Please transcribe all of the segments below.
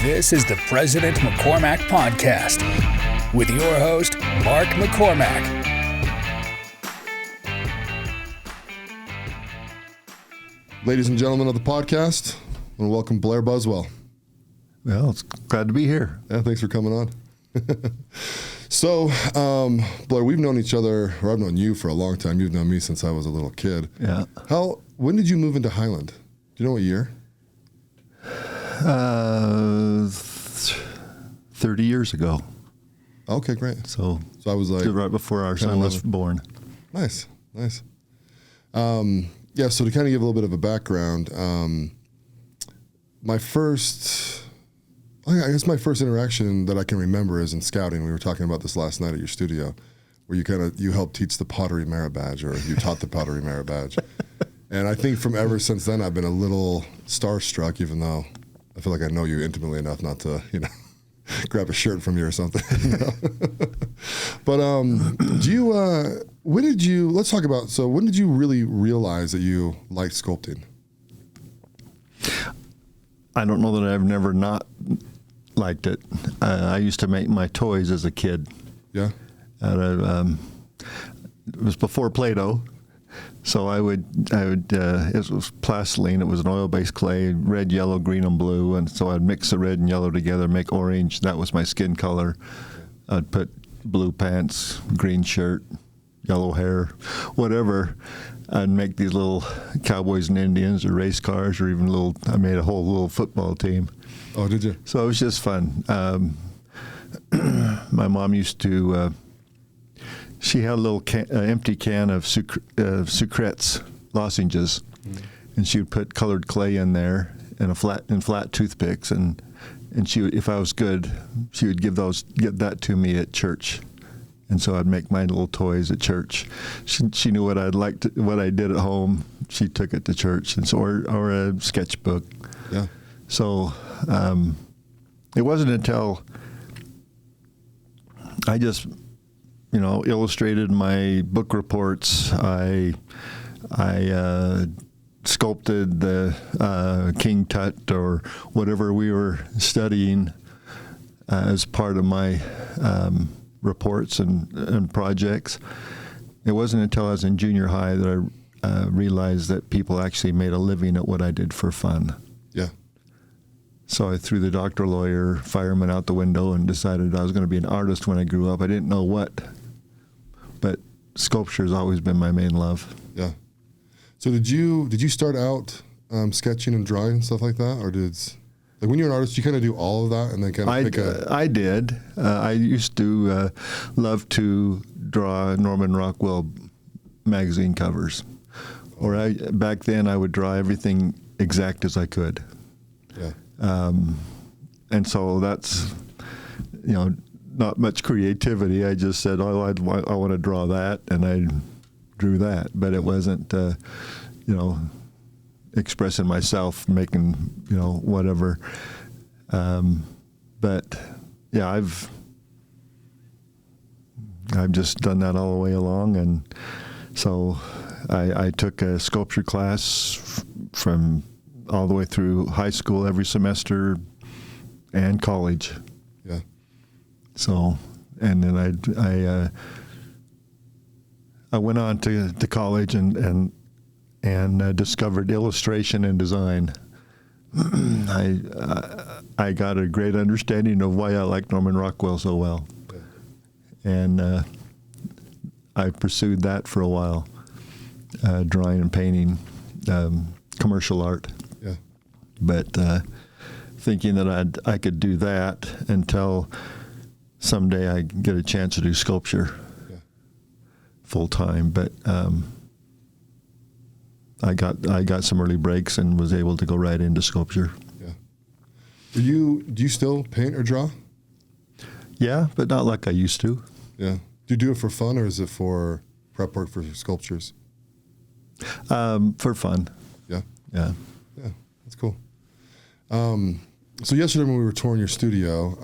This is the President McCormack Podcast with your host, Mark McCormack. Ladies and gentlemen of the podcast, I want to welcome Blair Buswell. Well, it's glad to be here. Yeah, thanks for coming on. So, Blair, we've known each other, or I've known you for a long time. You've known me since I was a little kid. Yeah. When did you move into Highland? Do you know what year? 30 years ago. Okay, great. So I was like right before our son was born. Nice. Yeah, so to kind of give a little bit of a background, my first interaction that I can remember is in scouting. We were talking about this last night at your studio, where you helped teach the pottery merit badge, or you taught the pottery merit badge. And I think from ever since then, I've been a little starstruck, even though I feel like I know you intimately enough not to, grab a shirt from you or something. But when did you really realize that you liked sculpting? I don't know that I've never not liked it. I used to make my toys as a kid. Yeah. It was before Play-Doh. So it was plastiline. It was an oil-based clay, red, yellow, green, and blue. And so I'd mix the red and yellow together, make orange. That was my skin color. I'd put blue pants, green shirt, yellow hair, whatever. I'd make these little cowboys and Indians or race cars, or even I made a whole little football team. Oh, did you? So it was just fun. My mom used to... She had a little empty can of sucrets, lozenges, and she would put colored clay in there and flat toothpicks, and she would, if I was good, she would get that to me at church, and so I'd make my little toys at church. She knew what what I did at home. She took it to church, and so or a sketchbook. Yeah. So it wasn't until I just illustrated my book reports. I sculpted the King Tut or whatever we were studying as part of my reports and projects. It wasn't until I was in junior high that I realized that people actually made a living at what I did for fun. Yeah. So I threw the doctor, lawyer, fireman out the window and decided I was going to be an artist when I grew up. I didn't know what. But sculpture has always been my main love. Yeah. So did you start out sketching and drawing and stuff like that, or when you're an artist, you kind of do all of that and then kind of I did. I used to love to draw Norman Rockwell magazine covers, back then I would draw everything exact as I could. Yeah. And so that's not much creativity. I just said, I want to draw that, and I drew that. But it wasn't, expressing myself, making, whatever. But yeah, I've just done that all the way along, and so I took a sculpture class from all the way through high school every semester and college. Yeah. So, and then I went on to college and discovered illustration and design. I got a great understanding of why I like Norman Rockwell so well, and I pursued that for a while, drawing and painting, commercial art. Yeah. But thinking that I could do that until someday I get a chance to do sculpture full time, but I got some early breaks and was able to go right into sculpture. Yeah. Do you still paint or draw? Yeah, but not like I used to. Yeah. Do you do it for fun, or is it for prep work for sculptures? For fun. Yeah. Yeah. Yeah. That's cool. So yesterday when we were touring your studio,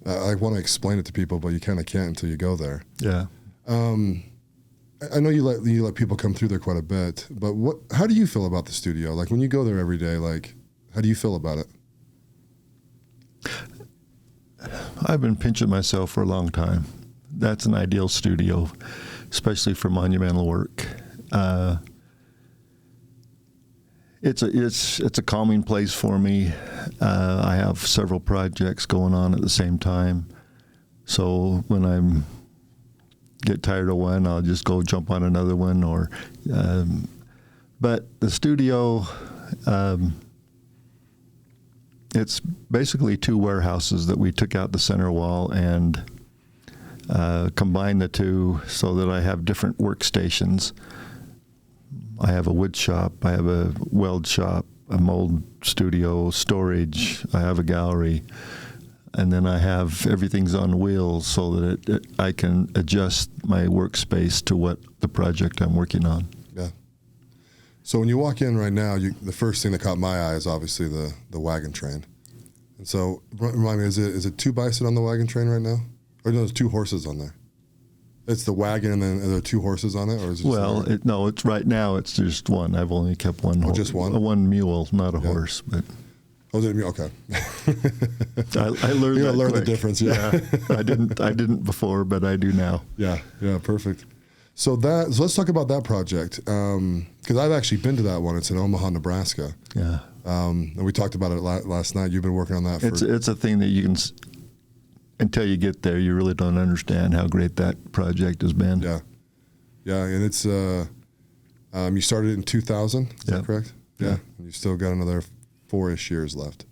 I want to explain it to people, but you kind of can't until you go there. Yeah. I know you let people come through there quite a bit, but how do you feel about the studio? Like when you go there every day, like how do you feel about it? I've been pinching myself for a long time. That's an ideal studio, especially for monumental work. It's a calming place for me. I have several projects going on at the same time, so when I get tired of one, I'll just go jump on another one. But the studio, it's basically 2 warehouses that we took out the center wall and combined the 2 so that I have different workstations. I have a wood shop, I have a weld shop, a mold studio, storage, I have a gallery, and then I have everything's on wheels so that I can adjust my workspace to what the project I'm working on. Yeah. So when you walk in right now, the first thing that caught my eye is obviously the wagon train. And so remind me, is it 2 bison on the wagon train right now? Or no, there's 2 horses on there? It's the wagon, and then are there 2 horses on it, or is it? Well, it's right now. It's just one. I've only kept one. Oh, just one. One mule, not a horse, but. Oh, is it a mule? Okay. I learned. You that learn quick. the difference. Yeah. I didn't before, but I do now. Yeah. Perfect. So let's talk about that project because I've actually been to that one. It's in Omaha, Nebraska. Yeah. And we talked about it last night. You've been working on that. It's a thing that you can. Until you get there, you really don't understand how great that project has been. Yeah, and it's you started it in 2000. Is that correct? Yeah. And you still got another 4-ish years left.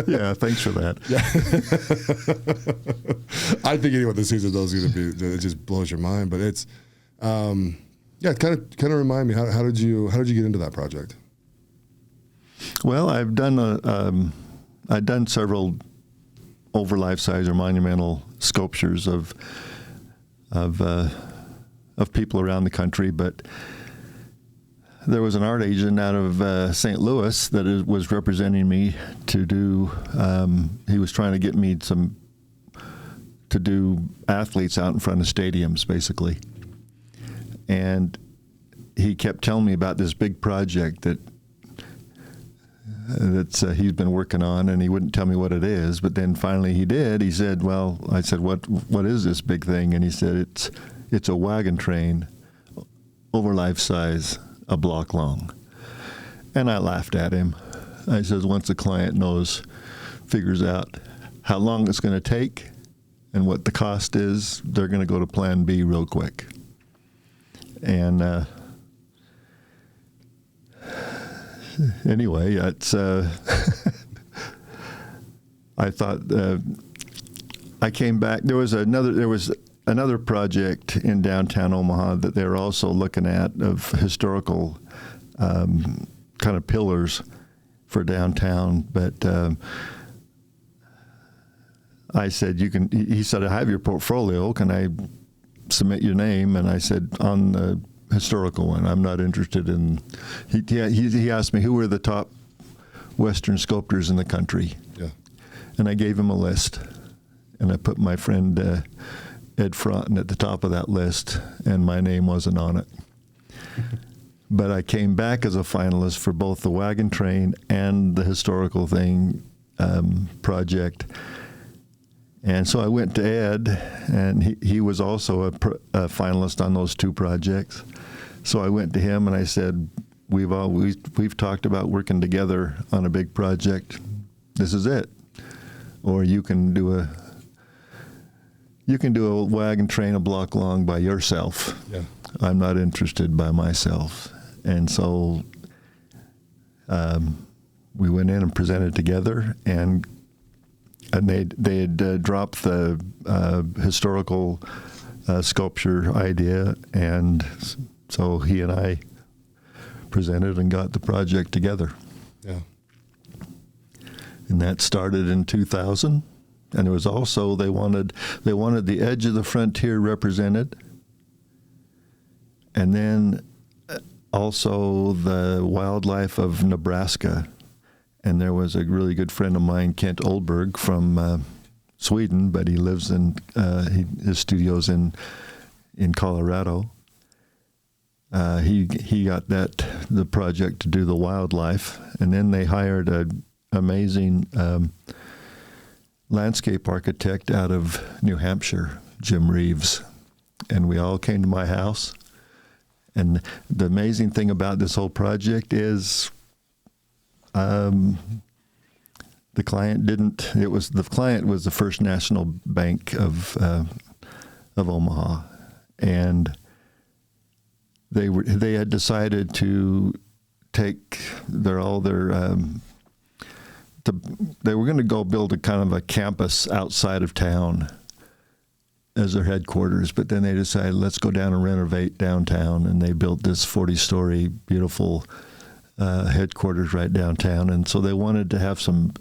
Yeah, thanks for that. Yeah. I think what the season is going to be, it just blows your mind. But it's, kind of remind me, how did you get into that project? Well, I've done several over life-size or monumental sculptures of people around the country, but there was an art agent out of St. Louis that was representing me to do. He was trying to get me to do athletes out in front of stadiums, basically, and he kept telling me about this big project that he's been working on, and he wouldn't tell me what it is. But then finally he did. He said, "Well," I said, "What is this big thing?" And he said, "It's a wagon train, over life size, a block long." And I laughed at him. I said, "Once the client figures out how long it's going to take and what the cost is, they're going to go to Plan B real quick." And anyway, it's. I thought I came back. There was another project in downtown Omaha that they were also looking at of historical kind of pillars for downtown. But I said, he said, "I have your portfolio. Can I submit your name?" And I said, "On the historical one, I'm not interested in." He asked me who were the top Western sculptors in the country. Yeah. And I gave him a list, and I put my friend Ed Fronten at the top of that list, and my name wasn't on it. But I came back as a finalist for both the wagon train and the historical thing project. And so I went to Ed, and he was also a finalist on those 2 projects. So I went to him and I said, we've talked about working together on a big project. This is it. Or you can do a wagon train a block long by yourself. Yeah. I'm not interested by myself. And so we went in and presented together, and they had dropped the historical sculpture idea, and so he and I presented and got the project together. Yeah. And that started in 2000. And it was also they wanted the edge of the frontier represented, and then also the wildlife of Nebraska. And there was a really good friend of mine, Kent Oldberg, from Sweden, but he lives in his studio's in Colorado. He got the project to do the wildlife, and then they hired an amazing landscape architect out of New Hampshire, Jim Reeves, and we all came to my house. And the amazing thing about this whole project is the client the client was the First National Bank of Omaha, and they had decided to take they were going to go build a kind of a campus outside of town as their headquarters, but then they decided, let's go down and renovate downtown, and they built this 40-story beautiful headquarters right downtown, and so they wanted to have some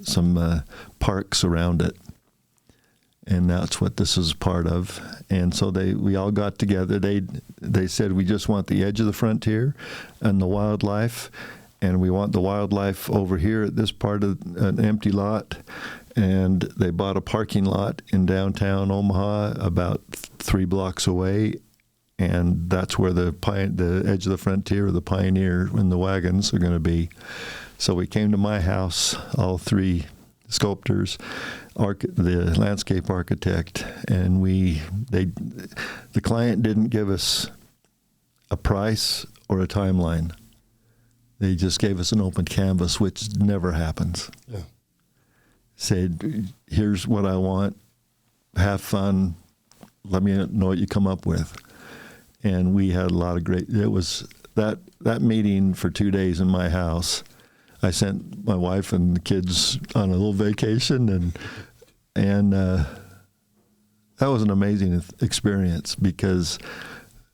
parks around it, and that's what this is part of. And so we all got together. They said, we just want the edge of the frontier and the wildlife, and we want the wildlife over here at this part of an empty lot. And they bought a parking lot in downtown Omaha about 3 blocks away, and that's where the edge of the frontier, or the Pioneer, and the wagons are going to be. So we came to my house, all 3 sculptors, the landscape architect, and the client didn't give us a price or a timeline. They just gave us an open canvas, which never happens. Yeah. Said, here's what I want, have fun, let me know what you come up with. And we had a lot of it was that meeting for 2 days in my house. I sent my wife and the kids on a little vacation, and that was an amazing experience, because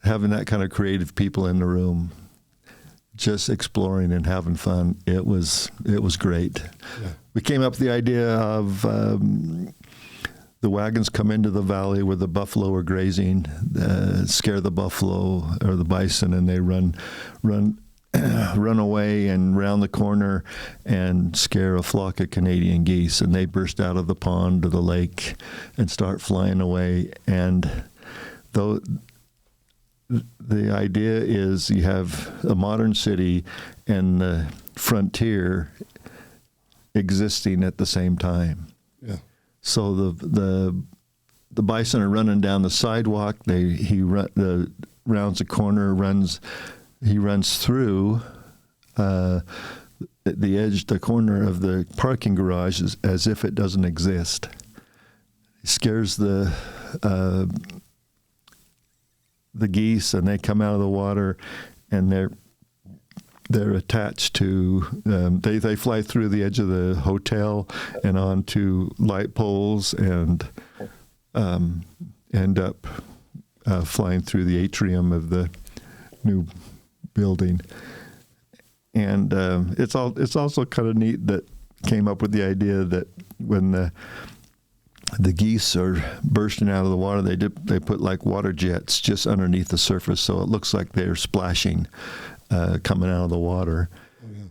having that kind of creative people in the room, just exploring and having fun, it was great. Yeah. We came up with the idea of the wagons come into the valley where the buffalo are grazing, scare the buffalo or the bison, and they run away and round the corner and scare a flock of Canadian geese, and they burst out of the pond or the lake and start flying away. And though the idea is you have a modern city and the frontier existing at the same time. Yeah. So the bison are running down the sidewalk. He rounds a corner, he runs through the edge, the corner of the parking garage as if it doesn't exist. He scares the geese, and they come out of the water, and they're attached to, they fly through the edge of the hotel and onto light poles, and end up flying through the atrium of the new building. And it's also kind of neat that came up with the idea that when the geese are bursting out of the water, they put like water jets just underneath the surface, so it looks like they're splashing coming out of the water. Oh, yeah.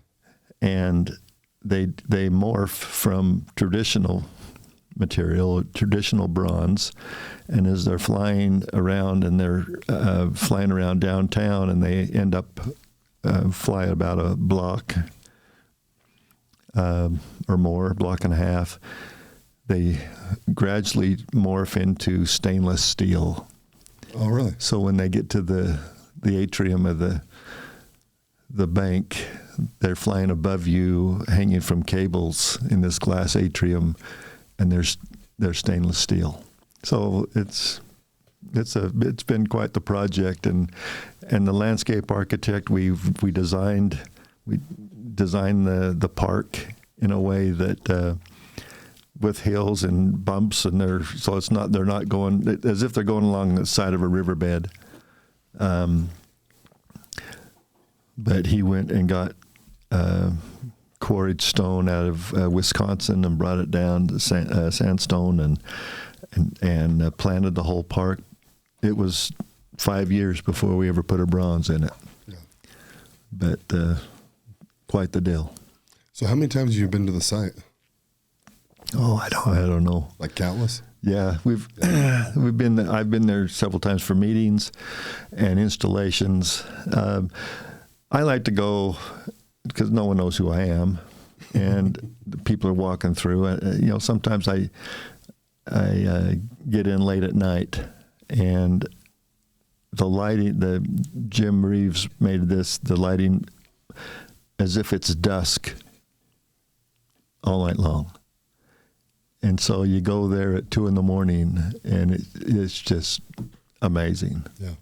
And they morph from traditional material, traditional bronze, and as they're flying around, and they're flying around downtown, and they end up fly about a block or more, block and a half, they gradually morph into stainless steel. Oh, really? So when they get to the atrium of the bank, they're flying above you, hanging from cables in this glass atrium, and they're stainless steel. So it's been quite the project, and the landscape architect we designed the park in a way that with hills and bumps, and they're not going as if they're going along the side of a riverbed. But he went and got quarried stone out of Wisconsin and brought it down to sandstone and planted the whole park. It was 5 years before we ever put a bronze in it. Yeah. But quite the deal. So how many times have you been to the site? Oh, I don't know. Like countless? Yeah, I've been there several times for meetings and installations. I like to go because no one knows who I am, and people are walking through. Sometimes I I get in late at night, and the lighting, Jim Reeves made the lighting as if it's dusk all night long. And so you go there at 2 a.m, and it's just amazing. Yeah.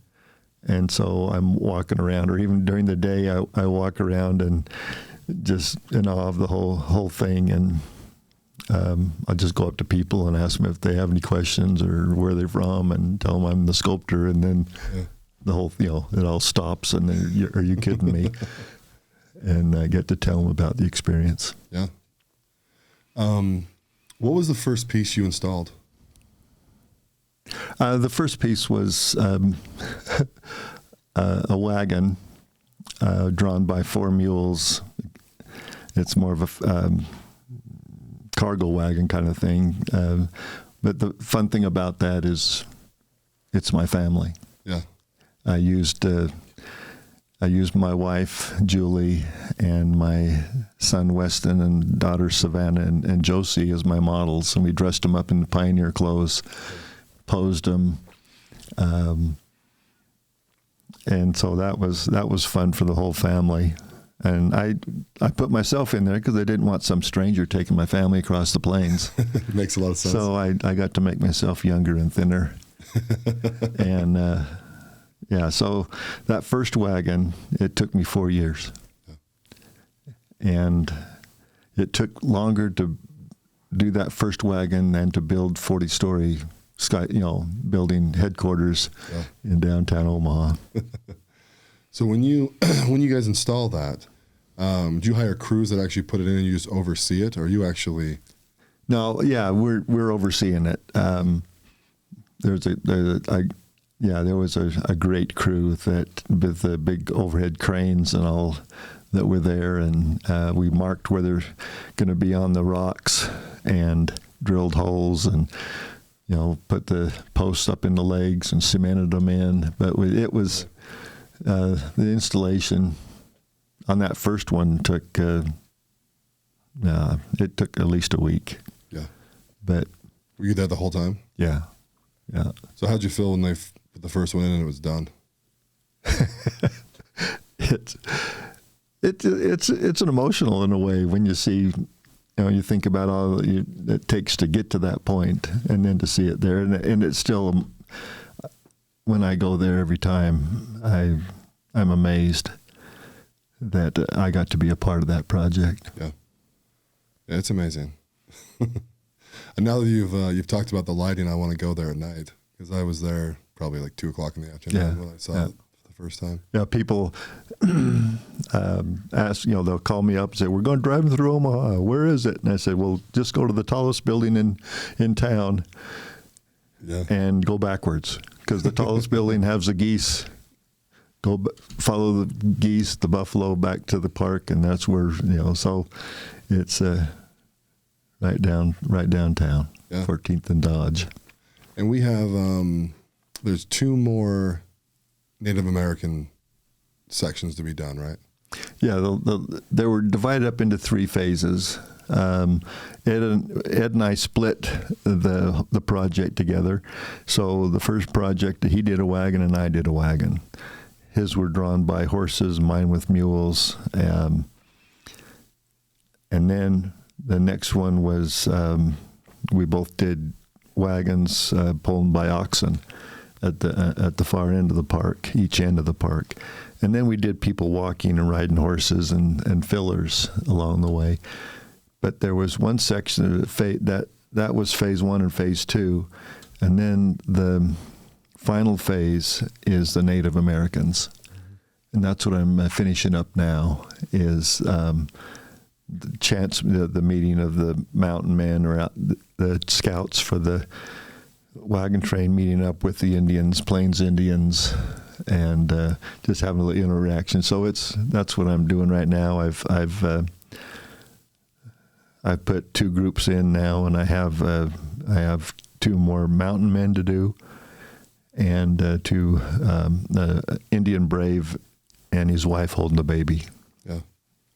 And so I'm walking around, or even during the day, I walk around and just in awe of the whole thing. And I just go up to people and ask them if they have any questions or where they're from, and tell them I'm the sculptor. And then the whole, it all stops. And are you kidding me? And I get to tell them about the experience. Yeah. What was the first piece you installed? The first piece was a wagon drawn by 4 mules. It's more of a cargo wagon kind of thing. But the fun thing about that is it's my family. Yeah. I used my wife, Julie, and my son, Weston, and daughter, Savannah, and Josie as my models. And we dressed them up in the pioneer clothes, posed them. And so that was fun for the whole family. And I put myself in there because I didn't want some stranger taking my family across the plains. It makes a lot of sense. So I got to make myself younger and thinner. And yeah, so that first wagon, it took me 4 years. Yeah. And it took longer to do that first wagon than to build 40-story building headquarters in downtown Omaha. So when you guys install that, do you hire crews that actually put it in and you just oversee it, or are you actually? No, yeah, we're overseeing it. There was a great crew that with the big overhead cranes and all that were there, and we marked where they're going to be on the rocks and drilled holes and put the posts up in the legs and cemented them in. But it was the installation on that first one took at least a week. Yeah. But were you there the whole time? Yeah. Yeah. So how'd you feel when they put the first one in and it was done? It's an emotional in a way when you see, you think about all it takes to get to that point, and then to see it there, and it's still, when I go there every time, I'm amazed that I got to be a part of that project. Yeah, it's amazing. And now that you've talked about the lighting, I want to go there at night, because I was there probably like 2:00 in the afternoon when I saw it for the first time. Yeah, people ask, they'll call me up and say, "We're going driving through Omaha. Where is it?" And I said, "Well, just go to the tallest building in town, and go backwards, because the tallest building has the geese. Follow the geese, the buffalo, back to the park, and that's where So it's right downtown, 14th and Dodge." And we have there's 2 more Native American sections to be done, right? Yeah, they were divided up into 3 phases. Ed and I split the project together. So the first project, he did a wagon and I did a wagon. His were drawn by horses, mine with mules. And then the next one was, we both did wagons pulled by oxen at the far end of the park, each end of the park. And then we did people walking and riding horses and fillers along the way. But there was one section that was phase 1 and phase 2. And then the final phase is the Native Americans. And that's what I'm finishing up now, is the meeting of the mountain men, or the scouts for the wagon train meeting up with the Indians, Plains Indians, and just having a little interaction. So that's what I'm doing right now. I've put 2 groups in now, and I have 2 more mountain men to do, and 2 Indian brave and his wife holding the baby. Yeah.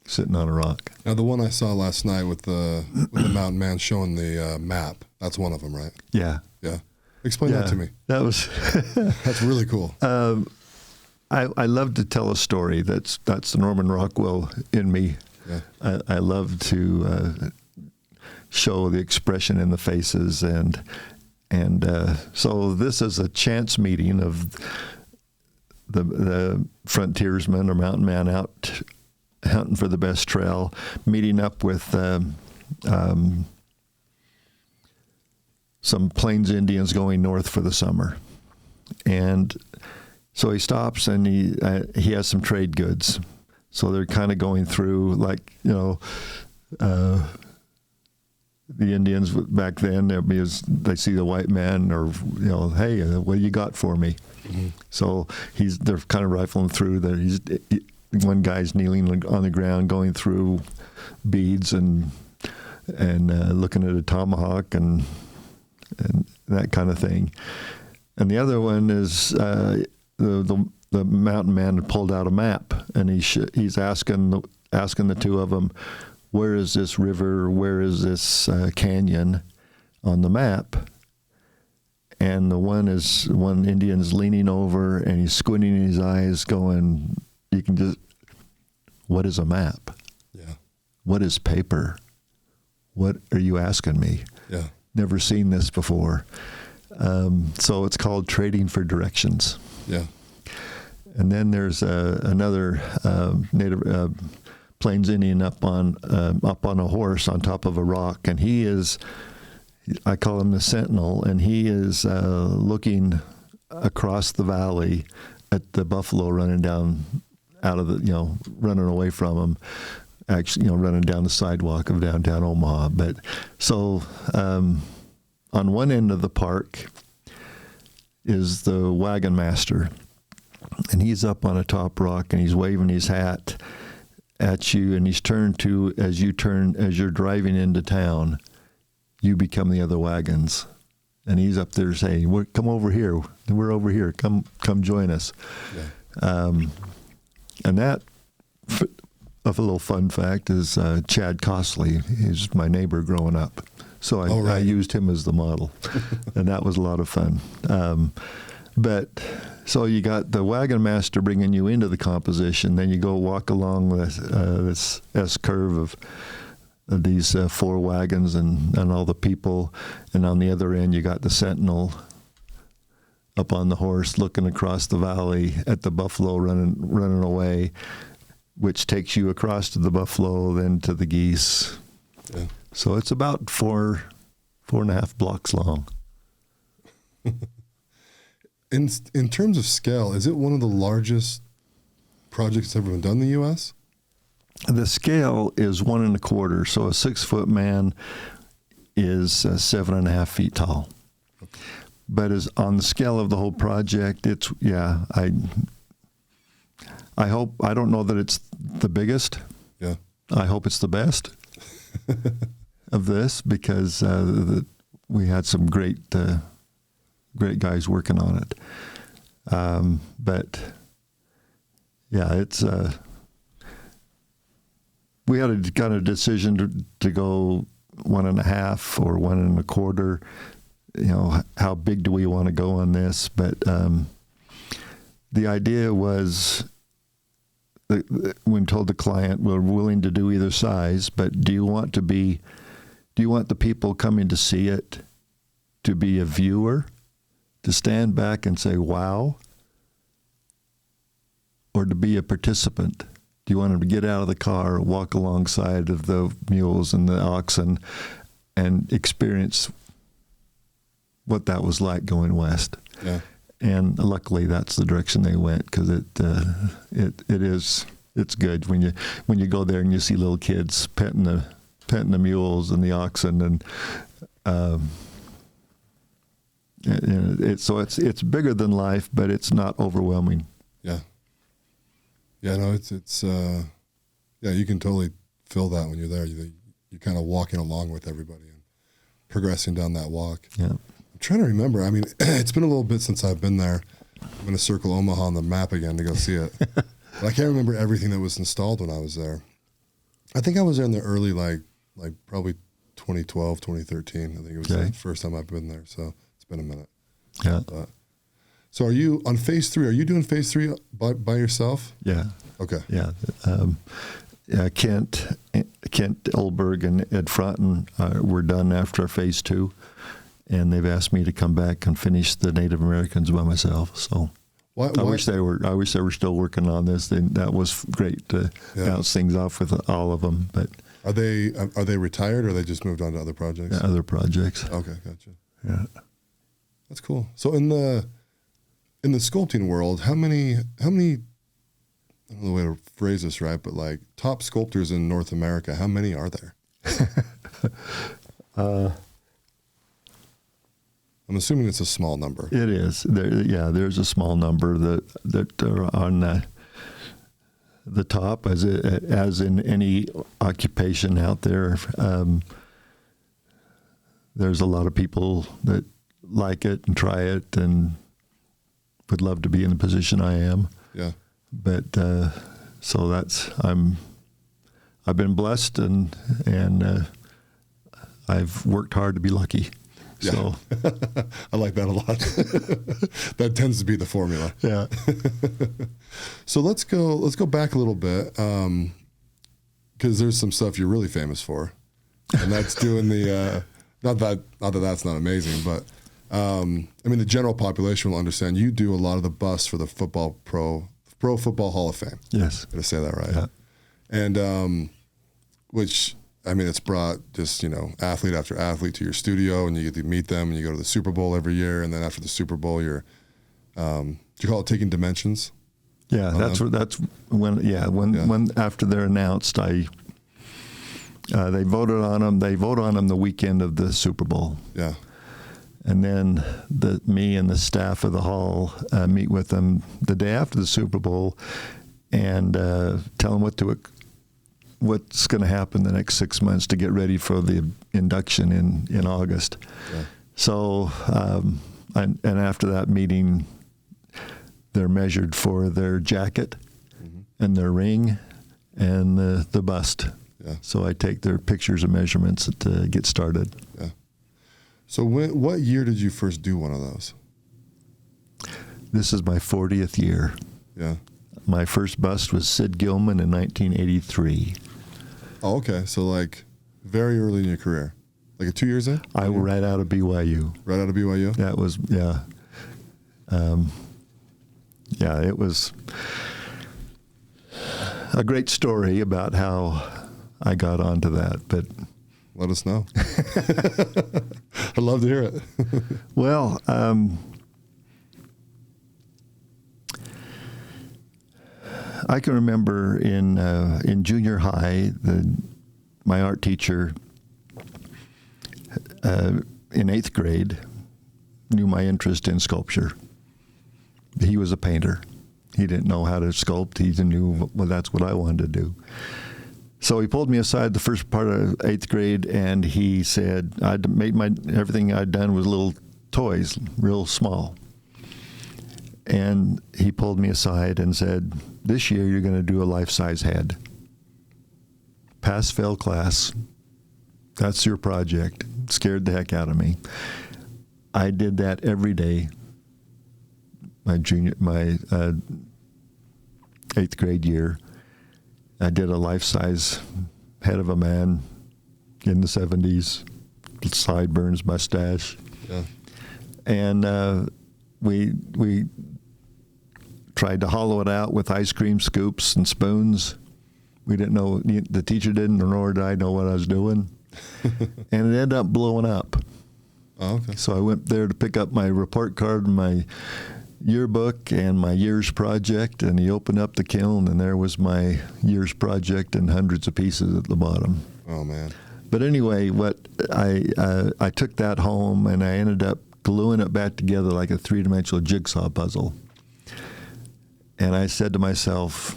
sitting on a rock. Now, the one I saw last night with the mountain man showing the map, that's one of them, right? Yeah. Yeah. Explain that to me. That was That's really cool. I love to tell a story. That's the Norman Rockwell in me. Yeah. I love to show the expression in the faces, and so this is a chance meeting of the frontiersman or mountain man out hunting for the best trail, meeting up with some Plains Indians going north for the summer. And so he stops and he has some trade goods. So they're kind of going through, like, the Indians back then, they see the white man, or, hey, what do you got for me? Mm-hmm. So they're kind of rifling through there. One guy's kneeling on the ground, going through beads and looking at a tomahawk and that kind of thing. And the other one is the mountain man had pulled out a map, and he's asking the two of them, where is this river, where is this canyon on the map? And the one Indian's leaning over, and he's squinting his eyes, going, what is a map? Yeah. What is paper? What are you asking me? Yeah. Never seen this before. So it's called trading for directions. Yeah. And then there's another native Plains Indian up on a horse on top of a rock, and I call him the Sentinel, and he is looking across the valley at the buffalo running down out of running away from him, actually, running down the sidewalk of downtown Omaha. But so on one end of the park is the wagon master, and he's up on a top rock, and he's waving his hat at you, and he's turned to, as you're driving into town, you become the other wagons. And he's up there saying, come over here. We're over here. Come join us. Yeah. And that, of a little fun fact, is Chad Costley. He's my neighbor growing up. So I used him as the model. And that was a lot of fun. But so you got the wagon master bringing you into the composition. Then you go walk along this S-curve of these four wagons and all the people. And on the other end, you got the Sentinel up on the horse looking across the valley at the buffalo running away, which takes you across to the buffalo, then to the geese. Yeah. So it's about 4.5 blocks long. In terms of scale, is it one of the largest projects ever been done in the U.S.? The scale is 1 1/4, so a 6-foot man is 7.5 feet tall. But as on the scale of the whole project, it's I hope, I don't know that it's the biggest. Yeah. I hope it's the best of this, because we had some great guys working on it. But yeah, it's we had a kind of decision to go 1.5 or 1 1/4. How big do we want to go on this? But the idea was, when told the client, we're willing to do either size, but do you want the people coming to see it to be a viewer, to stand back and say, wow, or to be a participant? Do you want them to get out of the car, walk alongside of the mules and the oxen, and experience what that was like going west? Yeah. And luckily, that's the direction they went, because it's good when you go there and you see little kids petting the mules and the oxen, and it's bigger than life, but it's not overwhelming. Yeah. Yeah, no, it's you can totally feel that when you're there. You're kind of walking along with everybody and progressing down that walk. Yeah. I'm trying to remember. I mean, it's been a little bit since I've been there. I'm going to circle Omaha on the map again to go see it. But I can't remember everything that was installed when I was there. I think I was there in the early, like probably 2012, 2013. I think it was the first time I've been there. So it's been a minute. Yeah. So are you on phase 3? Are you doing phase 3 by yourself? Yeah. Okay. Yeah. Kent Olberg and Ed Fronten were done after phase 2, and they've asked me to come back and finish the Native Americans by myself. So I wish they were still working on this. That was great to bounce things off with all of them. But are they retired, or they just moved on to other projects? Yeah, other projects. Okay, gotcha. Yeah. That's cool. So in the sculpting world, how many I don't know the way to phrase this right, but like top sculptors in North America, how many are there? I'm assuming it's a small number. It is. There's a small number that are on the top, as in any occupation out there. There's a lot of people that like it and try it and would love to be in the position I am. Yeah. But so I've been blessed and I've worked hard to be lucky. Yeah. So I like that a lot. That tends to be the formula. Yeah. So let's go back a little bit, because there's some stuff you're really famous for, and that's doing the not that that's not amazing, but I mean the general population will understand. You do a lot of the busts for the Pro Football Hall of Fame. Yes. Did I say that right? Yeah. And which, I mean, it's brought just, athlete after athlete to your studio, and you get to meet them, and you go to the Super Bowl every year, and then after the Super Bowl, you're, do you call it taking dimensions? Yeah, that's when after they're announced, they voted on them. They vote on them the weekend of the Super Bowl. Yeah. And then me and the staff of the hall meet with them the day after the Super Bowl and tell them what's going to happen the next 6 months to get ready for the induction in August. Yeah. So, and after that meeting, they're measured for their jacket and their ring and the bust. Yeah. So I take their pictures and measurements to get started. Yeah. So what year did you first do one of those? This is my 40th year. Yeah. My first bust was Sid Gilman in 1983. Oh, okay. So like very early in your career. Like 2 years in? I was right out of BYU. Right out of BYU? That was, yeah. It was a great story about how I got onto that, but... Let us know. I'd love to hear it. Well, I can remember in junior high, my art teacher in 8th grade knew my interest in sculpture. He was a painter. He didn't know how to sculpt. He knew, well, that's what I wanted to do. So he pulled me aside the first part of 8th grade, and he said, I'd made everything I'd done was little toys, real small. And he pulled me aside and said, this year you're going to do a life-size head. Pass, fail class. That's your project. Scared the heck out of me. I did that every day. My 8th grade year. I did a life-size head of a man in the 70s, sideburns, mustache. Yeah. And we tried to hollow it out with ice cream scoops and spoons. We didn't know, the teacher didn't, nor did I know what I was doing. And it ended up blowing up. Oh, okay. So I went there to pick up my report card and my yearbook and my year's project, and he opened up the kiln, and there was my year's project and hundreds of pieces at the bottom. Oh, man. But anyway, I took that home, and I ended up gluing it back together like a three-dimensional jigsaw puzzle. And I said to myself,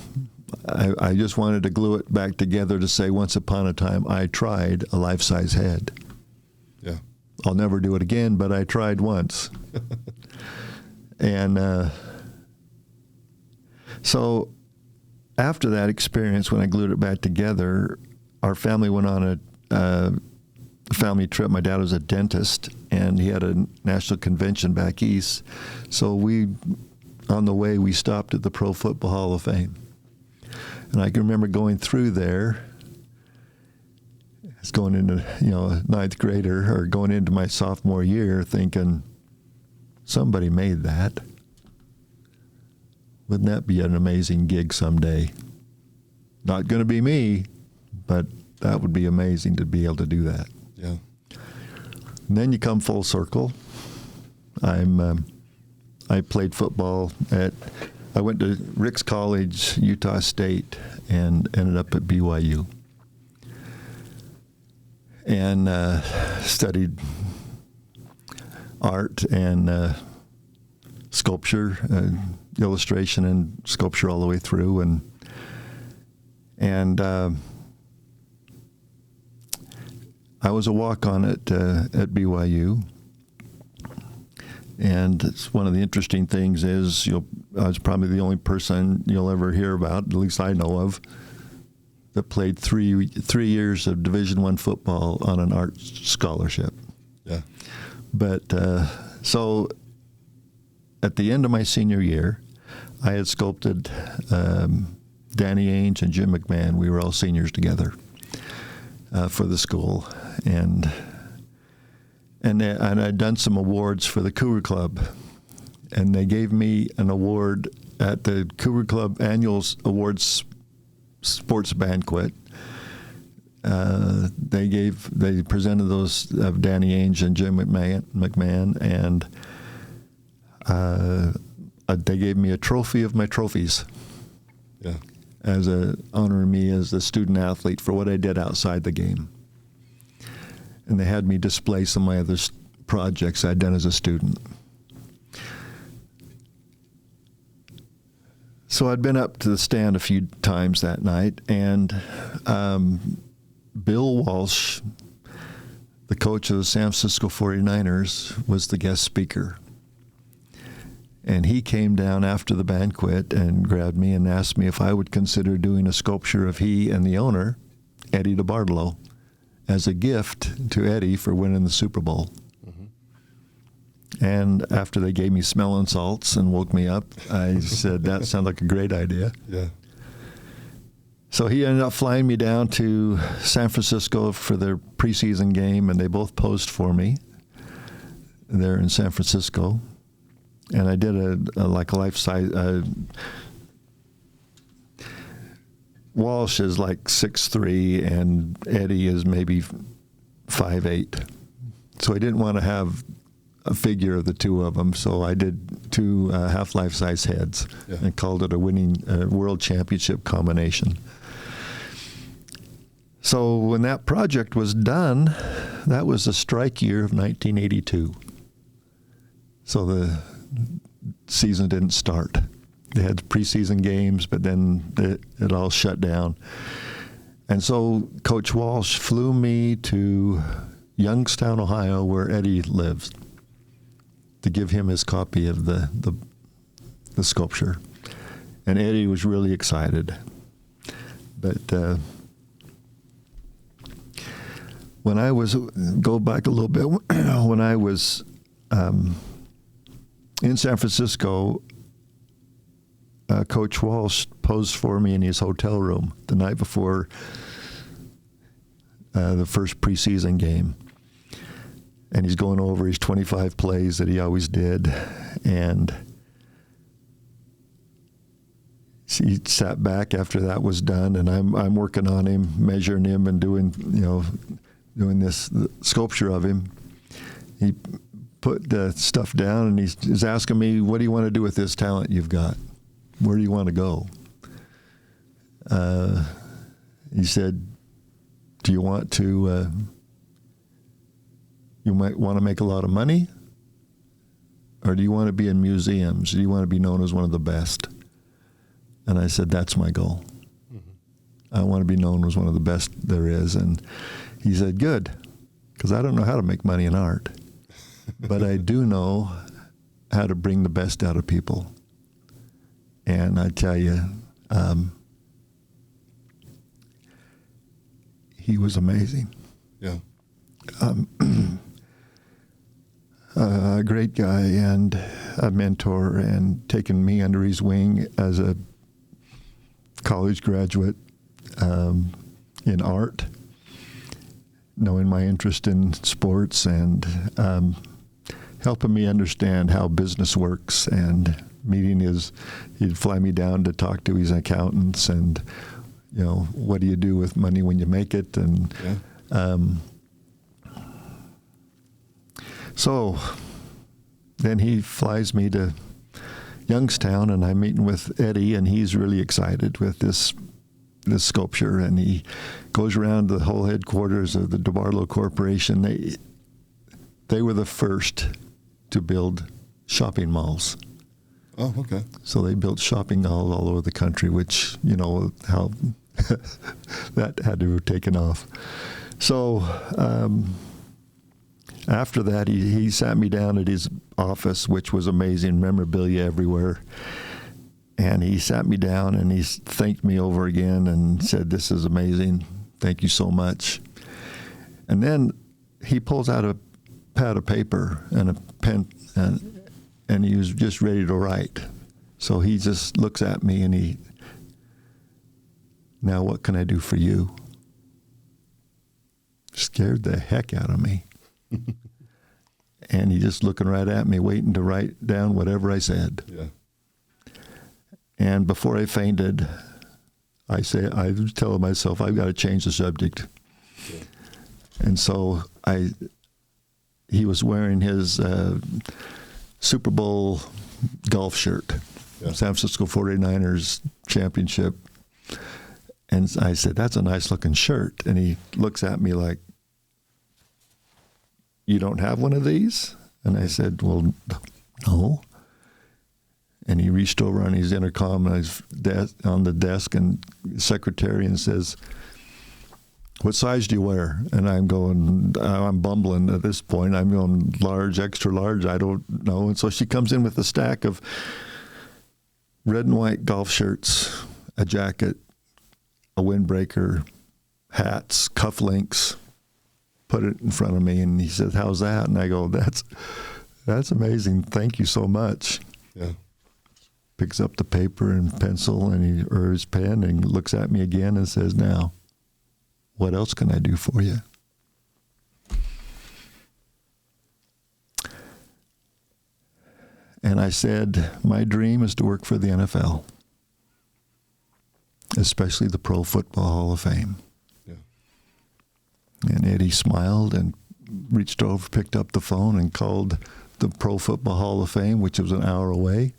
I just wanted to glue it back together to say, once upon a time, I tried a life-size head. Yeah. I'll never do it again, but I tried once. And so after that experience, when I glued it back together, our family went on a family trip. My dad was a dentist, and he had a national convention back east. So on the way, we stopped at the Pro Football Hall of Fame. And I can remember going through there. It's going into, ninth grader or going into my sophomore year thinking, somebody made that. Wouldn't that be an amazing gig someday? Not going to be me, but that would be amazing to be able to do that. Yeah. And then you come full circle. I played football I went to Ricks College, Utah State, and ended up at BYU. And studied art and sculpture, illustration and sculpture all the way through. And I was a walk-on at BYU. And it's one of the interesting things is I was probably the only person you'll ever hear about, at least I know of, that played three years of Division I football on an art scholarship. Yeah. But so at the end of my senior year, I had sculpted Danny Ainge and Jim McMahon. We were all seniors together for the school, and I'd done some awards for the Cougar Club, and they gave me an award at the Cougar Club Annual Awards Sports Banquet. They presented those of Danny Ainge and Jim McMahon, and they gave me a trophy of my trophies. Yeah. As honoring me as a student athlete for what I did outside the game. And they had me display some of my other projects I'd done as a student. So I'd been up to the stand a few times that night, and Bill Walsh, the coach of the San Francisco 49ers, was the guest speaker. And he came down after the banquet and grabbed me and asked me if I would consider doing a sculpture of he and the owner, Eddie DeBartolo, as a gift to Eddie for winning the Super Bowl. Mm-hmm. And after they gave me smelling salts and woke me up, I said, that sounds like a great idea. Yeah. So he ended up flying me down to San Francisco for their preseason game, and they both posed for me there in San Francisco. And I did a life-size. Walsh is like 6'3", and Eddie is maybe 5'8". So I didn't want to have a figure of the two of them, so I did two half-life-size heads and called it a winning world championship combination. So when that project was done, that was the strike year of 1982. So the season didn't start. They had preseason games, but then it all shut down. And so Coach Walsh flew me to Youngstown, Ohio, where Eddie lives, to give him his copy of the sculpture. And Eddie was really excited. But when I was, go back a little bit, when I was in San Francisco, Coach Walsh posed for me in his hotel room the night before the first preseason game. And he's going over his 25 plays that he always did. And he sat back after that was done, and I'm working on him, measuring him, and doing this sculpture of him. He put the stuff down, and he's asking me, what do you want to do with this talent you've got? Where do you want to go? He said, do you want to, you might want to make a lot of money? Or do you want to be in museums? Do you want to be known as one of the best? And I said, that's my goal. Mm-hmm. I want to be known as one of the best there is. And he said, good, because I don't know how to make money in art. But I do know how to bring the best out of people. And I tell you, he was amazing. Yeah. A great guy and a mentor, and taking me under his wing as a college graduate in art, knowing my interest in sports, and helping me understand how business works, and he'd fly me down to talk to his accountants, and what do you do with money when you make it, and so then he flies me to Youngstown, and I'm meeting with Eddie, and he's really excited with this sculpture, and he goes around the whole headquarters of the DeBarlo Corporation. They were the first to build shopping malls. Oh, okay. So they built shopping malls all over the country, which, how that had to have taken off. So after that, he sat me down at his office, which was amazing, memorabilia everywhere. And he sat me down and he thanked me over again and said, "This is amazing. Thank you so much." And then he pulls out a pad of paper and a pen, and he was just ready to write. So he just looks at me and "Now what can I do for you?" Scared the heck out of me. And he just looking right at me, waiting to write down whatever I said. Yeah. And before I fainted, I was telling myself, I've got to change the subject. Yeah. And so he was wearing his Super Bowl golf shirt, San Francisco 49ers championship. And I said, "That's a nice looking shirt." And he looks at me like, "You don't have one of these?" And I said, "Well, no." And he reached over on his intercom on the desk and secretary and says, "What size do you wear?" And I'm bumbling at this point. I'm going large, extra large, I don't know. And so she comes in with a stack of red and white golf shirts, a jacket, a windbreaker, hats, cufflinks, put it in front of me, and he said, "How's that?" And I go, That's amazing. Thank you so much." Yeah. Picks up the paper and pencil or his pen and looks at me again and says, "Now, what else can I do for you?" And I said, "My dream is to work for the NFL, especially the Pro Football Hall of Fame." Yeah. And Eddie smiled and reached over, picked up the phone, and called the Pro Football Hall of Fame, which was an hour away.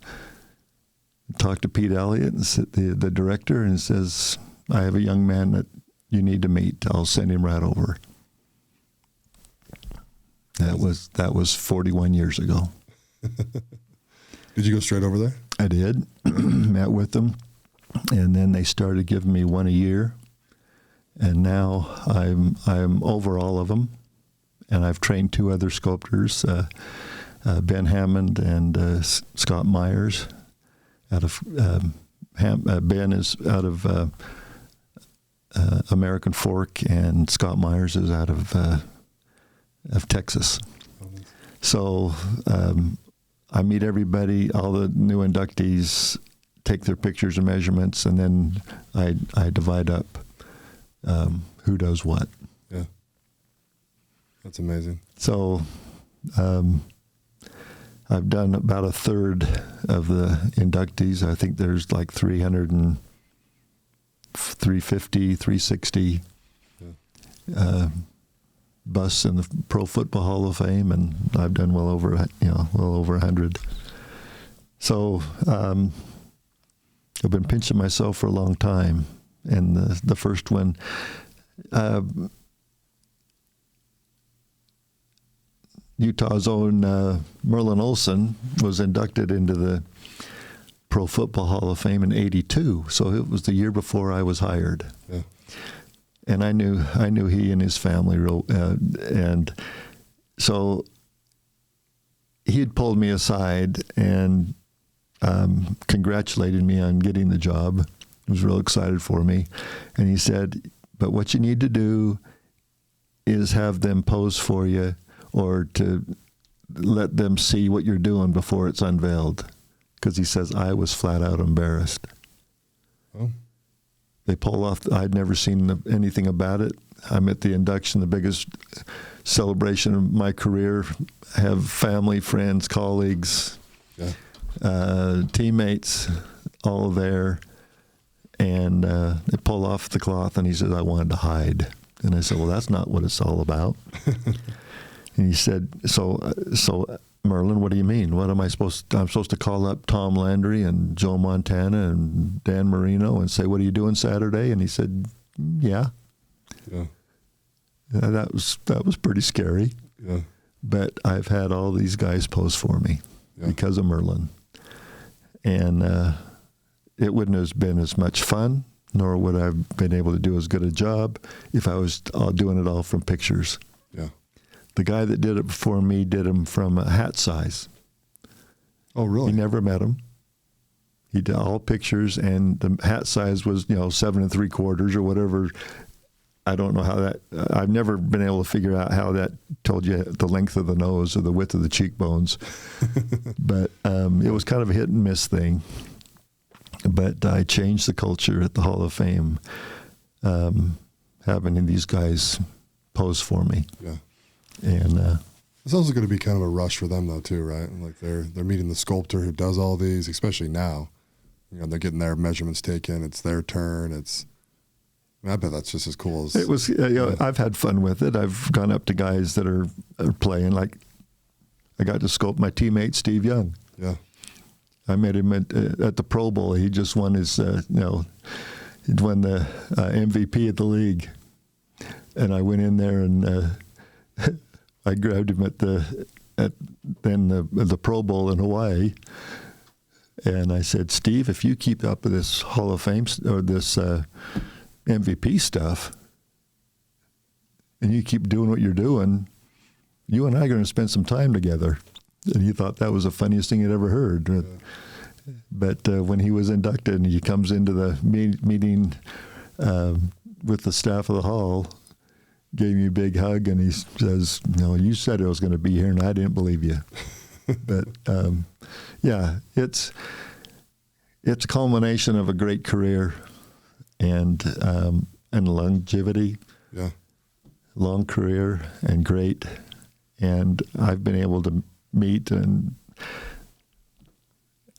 Talked to Pete Elliott, the director, and says, "I have a young man that you need to meet. I'll send him right over." That was 41 years ago. Did you go straight over there? I did. Met with them, and then they started giving me one a year, and now I'm over all of them, and I've trained two other sculptors, Ben Hammond and Scott Myers. Out of Ben is out of American Fork, and Scott Myers is out of Texas. So I meet everybody, all the new inductees, take their pictures and measurements, and then I divide up who does what. Yeah, that's amazing. So I've done about a third of the inductees. I think there's like 350, 360 busts in the Pro Football Hall of Fame, and I've done well over 100. So I've been pinching myself for a long time. And the first one, Utah's own Merlin Olsen was inducted into the Pro Football Hall of Fame in '82. So it was the year before I was hired. Yeah. And I knew he and his family, and so he had pulled me aside and congratulated me on getting the job. He was real excited for me, and he said, But what you need to do is have them pose for you, or to let them see what you're doing before it's unveiled. Because he says, I was flat out embarrassed. Oh. They pull off, I'd never seen anything about it. I'm at the induction, the biggest celebration of my career. I have family, friends, colleagues, teammates, all there. And they pull off the cloth, and he says, I wanted to hide. And I said, well, that's not what it's all about. And he said, so Merlin, what do you mean? What am I supposed to, I'm supposed to call up Tom Landry and Joe Montana and Dan Marino and say, what are you doing Saturday? And he said, yeah. That was pretty scary. Yeah. But I've had all these guys pose for me because of Merlin. And it wouldn't have been as much fun, nor would I have been able to do as good a job if I was doing it all from pictures. Yeah. The guy that did it before me did them from a hat size. Oh, really? He never met him. He did all pictures, and the hat size was, 7 3/4 or whatever. I don't know how that, I've never been able to figure out how that told you the length of the nose or the width of the cheekbones. But it was kind of a hit and miss thing. But I changed the culture at the Hall of Fame, having these guys pose for me. Yeah. And it's also going to be kind of a rush for them, though, too, right? Like they're meeting the sculptor who does all these, especially now. They're getting their measurements taken. It's their turn. I bet that's just as cool as... It was, I've had fun with it. I've gone up to guys that are playing. Like, I got to sculpt my teammate, Steve Young. Yeah. I met him at the Pro Bowl. He just won his, he'd won the MVP of the league. And I went in there and I grabbed him at the Pro Bowl in Hawaii. And I said, Steve, if you keep up with this Hall of Fame or this MVP stuff, and you keep doing what you're doing, you and I are going to spend some time together. And he thought that was the funniest thing he'd ever heard. But when he was inducted and he comes into the meeting with the staff of the hall, gave me a big hug, and he says, you said I was going to be here, and I didn't believe you. But, it's a culmination of a great career and longevity. Yeah. Long career and great. And I've been able to meet and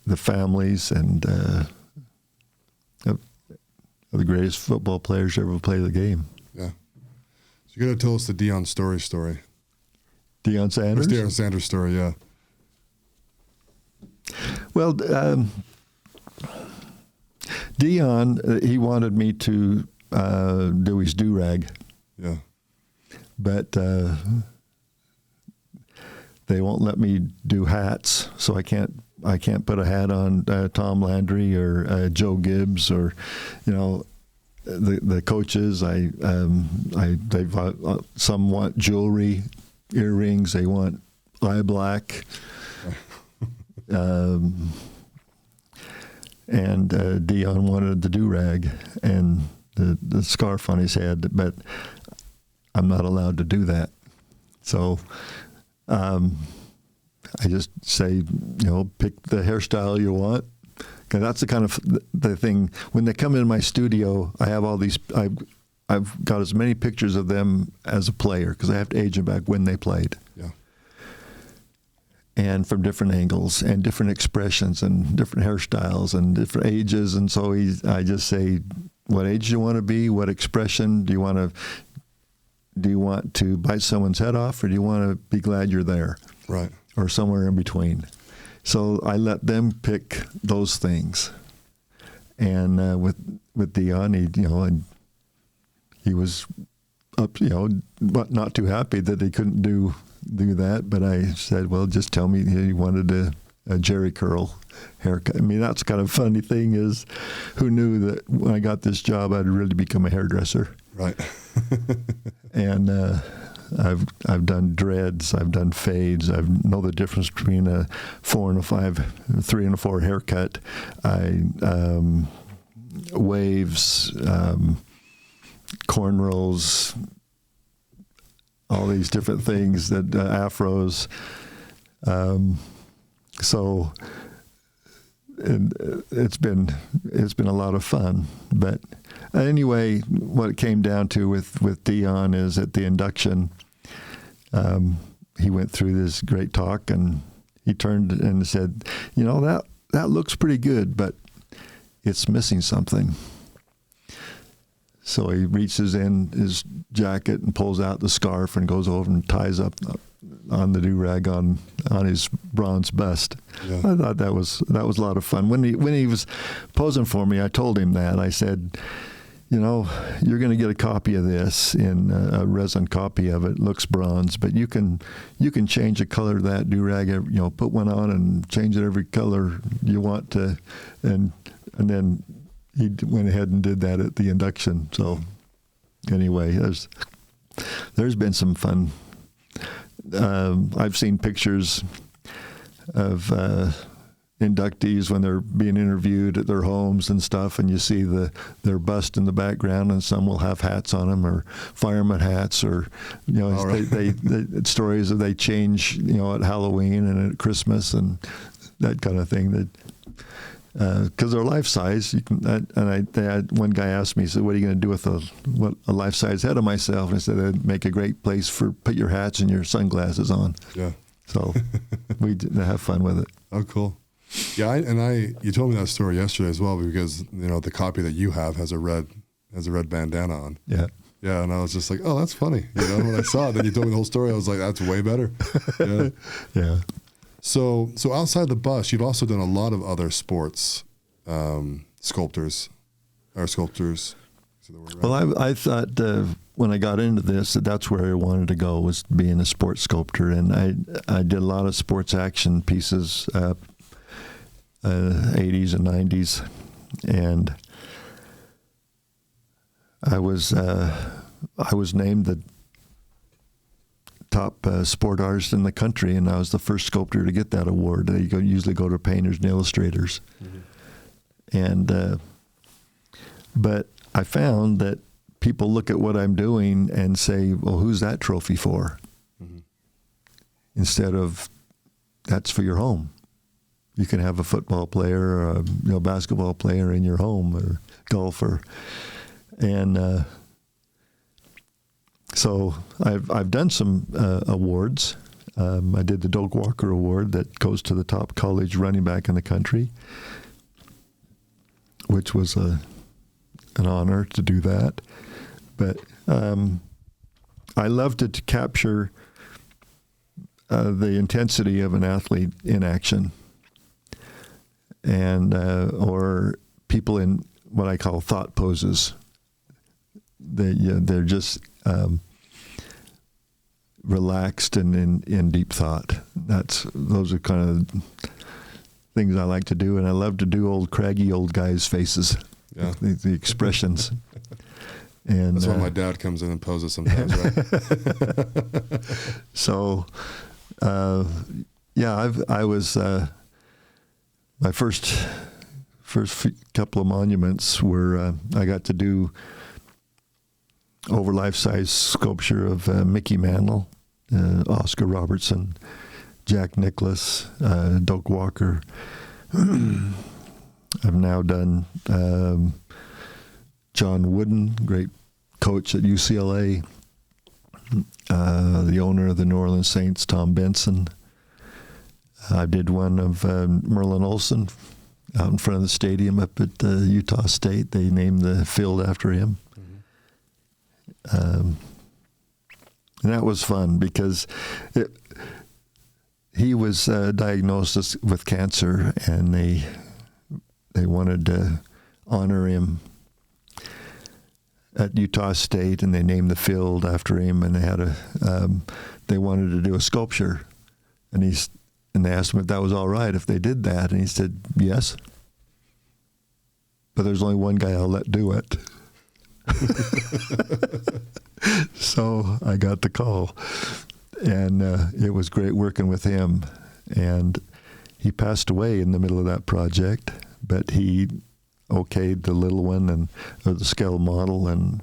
the families and of the greatest football players ever play the game. Yeah. So you got to tell us the Deion story. Deion Sanders? Deion Sanders story, yeah. Well, Deion, he wanted me to do his do-rag. Yeah. But they won't let me do hats, so I can't put a hat on Tom Landry or Joe Gibbs or, the coaches. Some want jewelry, earrings. They want eye black. And Deion wanted the do-rag and the scarf on his head, but I'm not allowed to do that. So I just say, pick the hairstyle you want. Okay, that's the kind of the thing. When they come in my studio, I have all these. I've got as many pictures of them as a player because I have to age them back when they played. Yeah. And from different angles and different expressions and different hairstyles and different ages. And so I just say, what age do you want to be? What expression do you want to bite someone's head off, or do you want to be glad you're there? Right. Or somewhere in between. So I let them pick those things. And with Deion, he was up, but not too happy that he couldn't do that. But I said, well, just tell me he wanted a Jerry curl haircut. I mean, that's the kind of funny thing is, who knew that when I got this job, I'd really become a hairdresser. Right. And I've done dreads, I've done fades, I know the difference between a 4 and a 5, 3 and a 4 haircut. Waves, cornrows, all these different things, that afros. So it's been a lot of fun. But anyway, what it came down to with Dion is at the induction, he went through this great talk, and he turned and said, that looks pretty good, but it's missing something. So he reaches in his jacket and pulls out the scarf and goes over and ties up on the do-rag on his bronze bust. Yeah. I thought that was a lot of fun. When he was posing for me, I told him that. I said, you're going to get a copy of this in a resin copy of it. It looks bronze, but you can change the color of that do-rag. Put one on and change it every color you want to, and then he went ahead and did that at the induction. So anyway, there's been some fun. I've seen pictures of inductees when they're being interviewed at their homes and stuff, and you see their bust in the background, and some will have hats on them, or fireman hats, or right. they stories of they change at Halloween and at Christmas and that kind of thing. That because they're life size, one guy asked me, he said, "What are you going to do with a life size head of myself?" And I said, "It'd make a great place for put your hats and your sunglasses on." Yeah. So we have fun with it. Oh, cool. Yeah, you told me that story yesterday as well, because the copy that you have has a red bandana on. Yeah. Yeah, and I was just like, oh, that's funny. When I saw it, then you told me the whole story. I was like, that's way better. Yeah. Yeah. So outside the bus, you've also done a lot of other sports, sculptors. Is that the word, right? Well, I thought when I got into this that's where I wanted to go, was being a sports sculptor, and I did a lot of sports action pieces, 80s and 90s, and I was named the top sport artist in the country, and I was the first sculptor to get that award. They usually go to painters and illustrators. Mm-hmm. And but I found that people look at what I'm doing and say, well, who's that trophy for? Mm-hmm. Instead of, that's for your home. You can have a football player or a basketball player in your home, or golfer. And so I've done some awards. I did the Doak Walker Award that goes to the top college running back in the country, which was an honor to do that. But I loved to capture the intensity of an athlete in action, and or people in what I call thought poses. They're just relaxed and in deep thought. Those are kind of things I like to do, and I love to do old craggy old guys' faces, yeah. the expressions. And that's why my dad comes in and poses sometimes, right? So, I was my first couple of monuments were I got to do over life-size sculpture of Mickey Mantle, Oscar Robertson, Jack Nicklaus, Doak Walker. I've now done John Wooden, great coach at UCLA, the owner of the New Orleans Saints, Tom Benson. I did one of Merlin Olsen out in front of the stadium up at Utah State. They named the field after him. And that was fun because he was diagnosed with cancer, and they wanted to honor him at Utah State, and they named the field after him. And they had they wanted to do a sculpture, and they asked him if that was all right if they did that, and he said yes, but there's only one guy I'll let do it. So I got the call, and it was great working with him. And he passed away in the middle of that project, but he okayed the little one or the scale model, and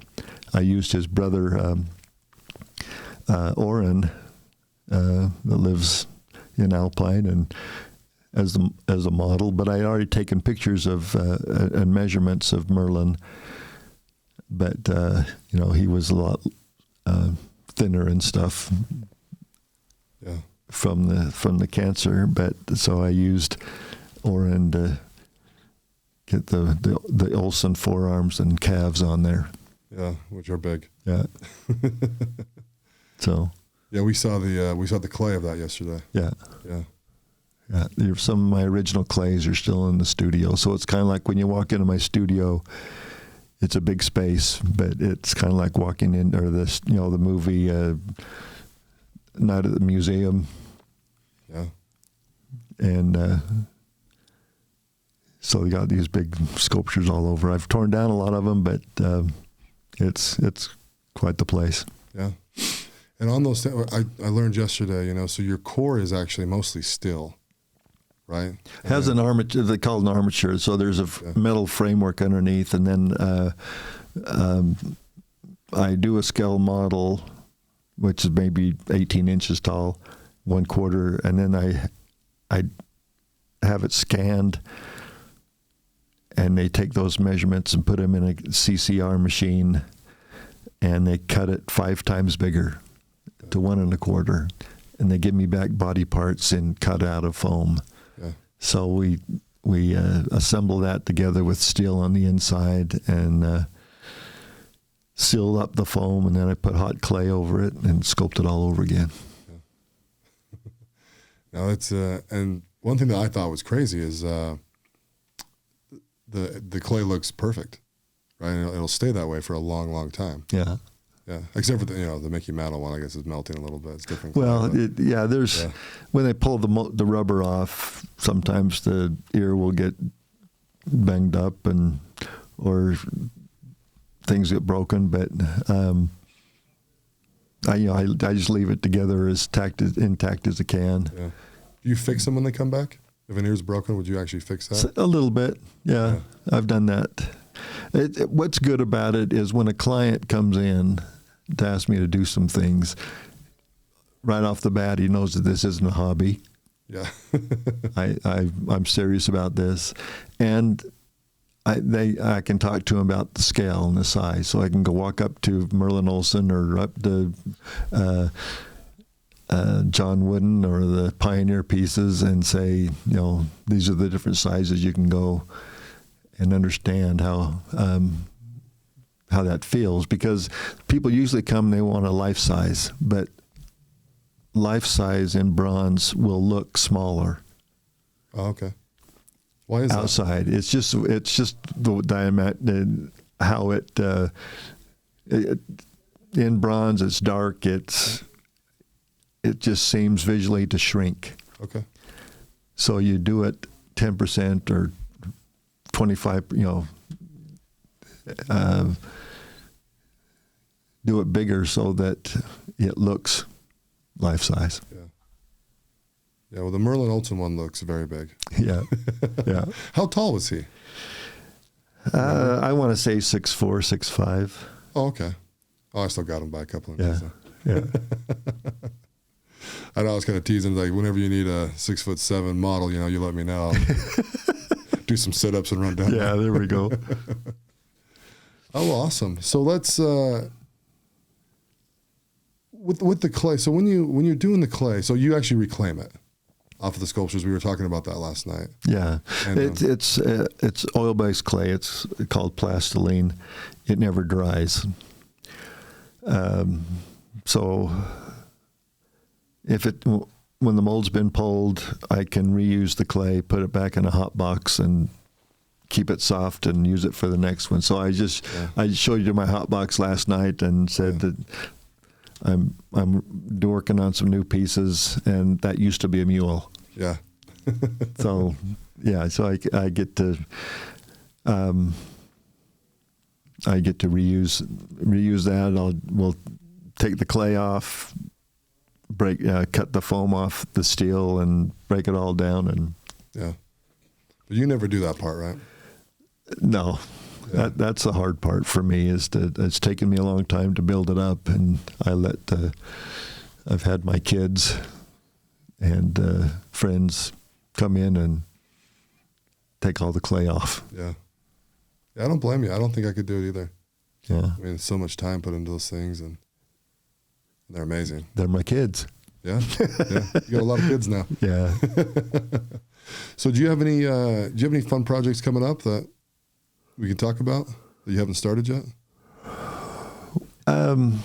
I used his brother, Orrin, that lives in Alpine, and as a model. But I had already taken pictures of and measurements of Merlin. But he was a lot thinner and stuff. Yeah. From the cancer, but so I used Orrin to get the Olsen forearms and calves on there. Yeah, which are big. Yeah. So. Yeah, we saw the clay of that yesterday. Yeah. Yeah. Yeah. Some of my original clays are still in the studio, so it's kind of like when you walk into my studio. It's a big space, but it's kind of like walking in, or the movie Night at the Museum. Yeah. And so they got these big sculptures all over. I've torn down a lot of them, but it's quite the place. Yeah. And on those, I learned yesterday, so your core is actually mostly steel, right? Has an armature. They call it an armature. So there's a metal framework underneath, and then I do a scale model, which is maybe 18 inches tall, 1/4, and then I have it scanned, and they take those measurements and put them in a CCR machine, and they cut it 5 times bigger to 1 1/4, and they give me back body parts in cut out of foam. Yeah. So we assemble that together with steel on the inside and seal up the foam, and then I put hot clay over it and sculpt it all over again. Yeah. Now it's and one thing that I thought was crazy is the clay looks perfect, right? And it'll stay that way for a long, long time. Yeah. Yeah, except for the Mickey Mantle one, I guess is melting a little bit. It's different. Well, when they pull the rubber off, sometimes the ear will get banged up or things get broken. But I just leave it together as intact as I can. Yeah. Do you fix them when they come back? If an ear's broken, would you actually fix that? A little bit, yeah. I've done that. What's good about it is when a client comes in to ask me to do some things, right off the bat, he knows that this isn't a hobby. Yeah. I'm serious about this. And I can talk to him about the scale and the size. So I can go walk up to Merlin Olsen or up to John Wooden or the Pioneer pieces and say, these are the different sizes you can go, and understand how that feels, because people usually come, they want a life size, but life size in bronze will look smaller. Oh, okay. Why is outside? That? It's just the diameter, how it in bronze it's dark. It just seems visually to shrink. Okay. So you do it 10% or 25, do it bigger so that it looks life size. Yeah. Yeah, well, the Merlin Olsen one looks very big. Yeah, yeah. How tall was he? I want to say 6'4", 6'5". Oh, okay. Oh, I still got him by a couple of inches. So. Yeah. I know I was kind of teasing, like, whenever you need a 6'7" model, you let me know. Do some sit-ups and run down. Yeah, there we go. Oh, awesome. So let's with the clay. So when you're doing the clay, so you actually reclaim it off of the sculptures. We were talking about that last night. Yeah, and, it's oil-based clay. It's called plastiline. It never dries. So when the mold's been pulled, I can reuse the clay, put it back in a hot box, and keep it soft and use it for the next one. So I showed you my hot box last night and said that I'm working on some new pieces, and that used to be a mule. Yeah. So I get to reuse that. We'll take the clay off, cut the foam off the steel, and break it all down. And yeah, but you never do that part, right? No, That's the hard part for me. It's taken me a long time to build it up, and I've had my kids and friends come in and take all the clay off. Yeah. I don't blame you. I don't think I could do it either. Yeah. I mean, so much time put into those things, and they're amazing. They're my kids. Yeah. You got a lot of kids now. Yeah. So do you have any fun projects coming up that we can talk about that you haven't started yet? Well,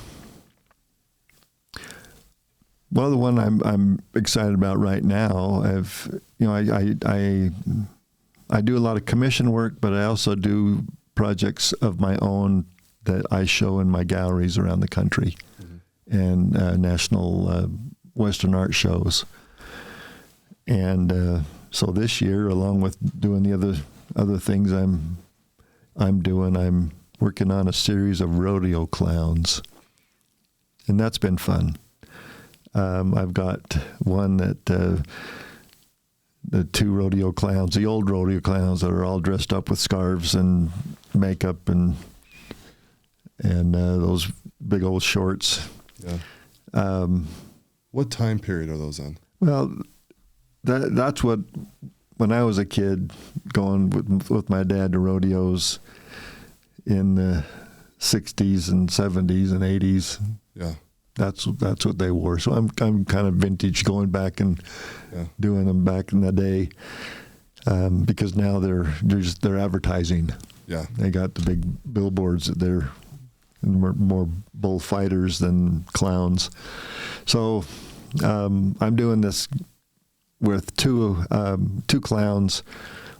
the one I'm excited about right now, I do a lot of commission work, but I also do projects of my own that I show in my galleries around the country and national Western art shows. And so this year, along with doing the other things I'm doing, I'm working on a series of rodeo clowns, and that's been fun. I've got one that the two rodeo clowns, the old rodeo clowns that are all dressed up with scarves and makeup and those big old shorts. Yeah. What time period are those in? Well, that's what, when I was a kid going with my dad to rodeos in the 60s and 70s and 80s. Yeah. That's what they wore. So I'm kind of vintage, going back and doing them back in the day, because now they're advertising. Yeah, they got the big billboards that they're more bullfighters than clowns. So I'm doing this with two clowns,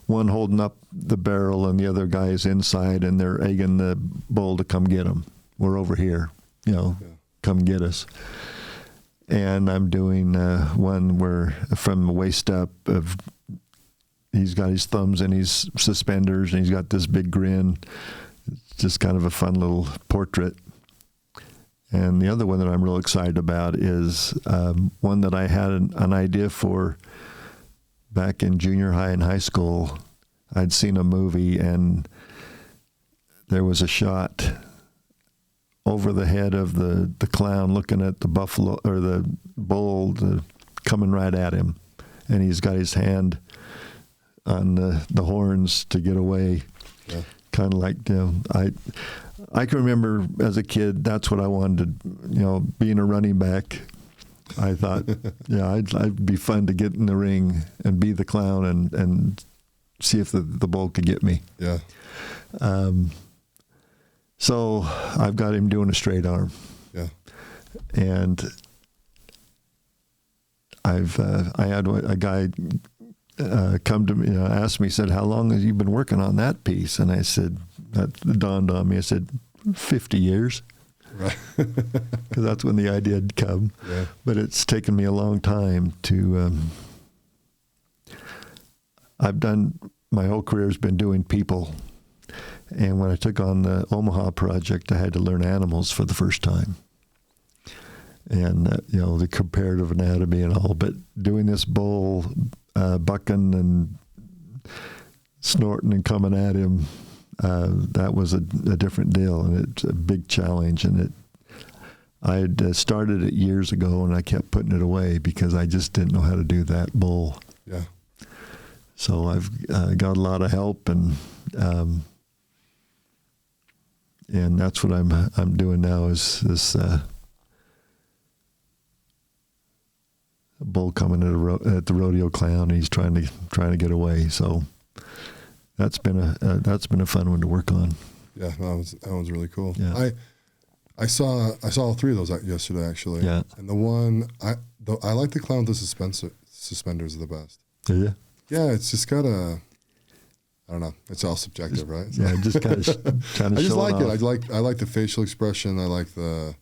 one holding up the barrel and the other guy is inside, and they're egging the bull to come get them. We're over here, come get us. And I'm doing one where from the waist up, he's got his thumbs in his suspenders and he's got this big grin. It's just kind of a fun little portrait. And the other one that I'm real excited about is one that I had an idea for back in junior high and high school. I'd seen a movie and there was a shot over the head of the clown looking at the buffalo or the bull coming right at him, and he's got his hand on the horns to get away. Yeah. Kind of like, I can remember as a kid, that's what I wanted to, being a running back. I thought, it'd be fun to get in the ring and be the clown and see if the bull could get me. Yeah. So I've got him doing a straight arm. Yeah. And I had a guy come to me, asked me, said, "How long have you been working on that piece?" And I said, that dawned on me. I said, 50 years. Right. Because that's when the idea had come. Yeah. But it's taken me a long time to, my whole career has been doing people. And when I took on the Omaha project, I had to learn animals for the first time. And, the comparative anatomy and all. But doing this bull, bucking and snorting and coming at him, that was a different deal. And it's a big challenge. And I had started it years ago, and I kept putting it away because I just didn't know how to do that bull. Yeah. So I've got a lot of help, and that's what I'm doing now is this bull coming at the rodeo clown. And he's trying to get away. So that's been a fun one to work on. Yeah, that one's really cool. Yeah. I saw all three of those yesterday actually. Yeah. And the one I like the clown with the suspenders are the best. Do you? Yeah, it's just got I don't know. It's all subjective, right? So. Yeah, just kind of I just like it. off. I like the facial expression. I like the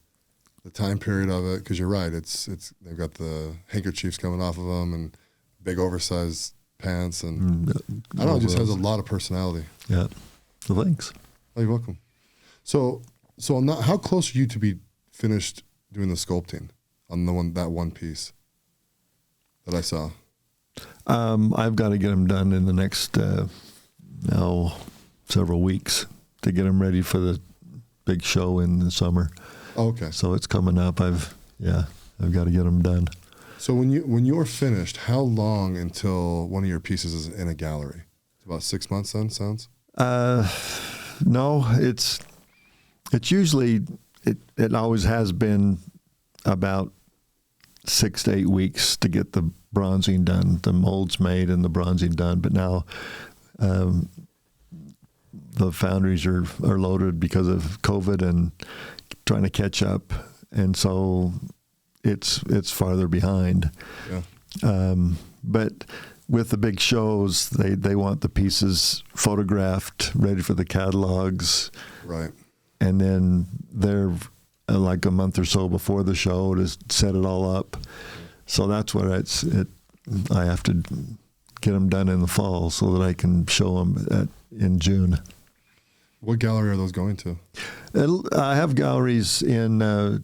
time period of it, because you're right. It's they've got the handkerchiefs coming off of them and big oversized pants, and I don't know. It just has a lot of personality. Yeah. So thanks. Oh, you're welcome. So how close are you to be finished doing the sculpting on that one piece that I saw? I've got to get them done in the next several weeks. to get them ready for the big show in the summer. Okay. So it's coming up. I've got to get them done. So when you're finished, how long until one of your pieces is in a gallery? It's about 6 months then, sounds? No, it's usually, it always has been about 6 to 8 weeks to get the bronzing done, the molds made and the bronzing done. But now the foundries are loaded because of COVID and trying to catch up, and so it's farther behind. Yeah. But with the big shows, they want the pieces photographed, ready for the catalogs. Right. And then they're like a month or so before the show to set it all up. So that's what I have to get them done in the fall so that I can show them in June. What gallery are those going to? I have galleries in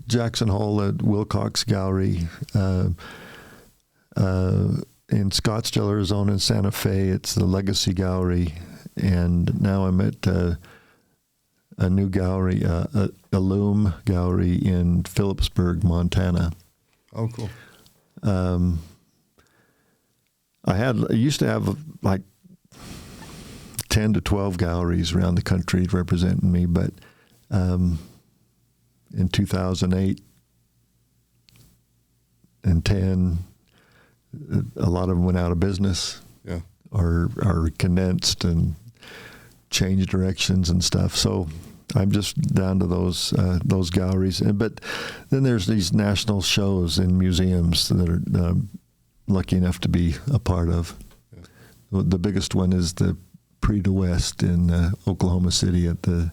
Jackson Hole at Wilcox Gallery, in Scottsdale, Arizona, in Santa Fe. It's the Legacy Gallery, and now I'm at a new gallery, a Loom Gallery in Phillipsburg, Montana. Oh, cool. I used to have like 10 to 12 galleries around the country representing me, but in 2008 and 10, a lot of them went out of business. Yeah. or condensed and changed directions and stuff. So I'm just down to those galleries. But then there's these national shows in museums that are lucky enough to be a part of. Yeah. The biggest one is the Prix de West in Oklahoma City at the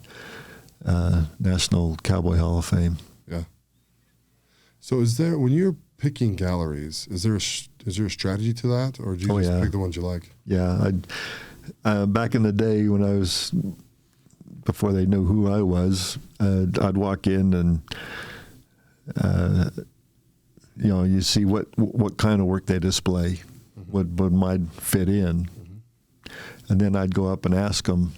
National Cowboy Hall of Fame. Yeah. So is there, when you're picking galleries, is there a strategy to that, or do you just pick the ones you like? Yeah. Back in the day when I was, before they knew who I was, I'd walk in and, you see what kind of work they display, what might fit in. And then I'd go up and ask them,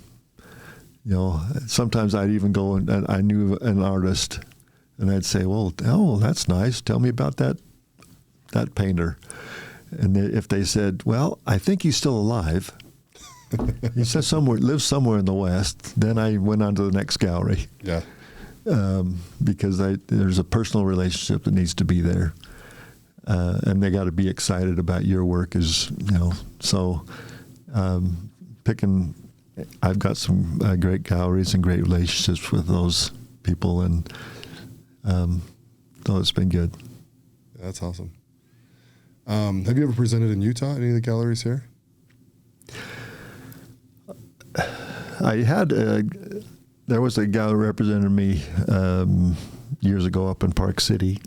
sometimes I'd even go and I knew an artist, and I'd say, that's nice. Tell me about that painter. And if they said, well, I think he's still alive. He says lives somewhere in the West. Then I went on to the next gallery. Yeah. Because there's a personal relationship that needs to be there. And they got to be excited about your work so I've got some great galleries and great relationships with those people, and it's been good. That's awesome. Have you ever presented in Utah, any of the galleries here? I had, there was a gallery represented me years ago up in Park City.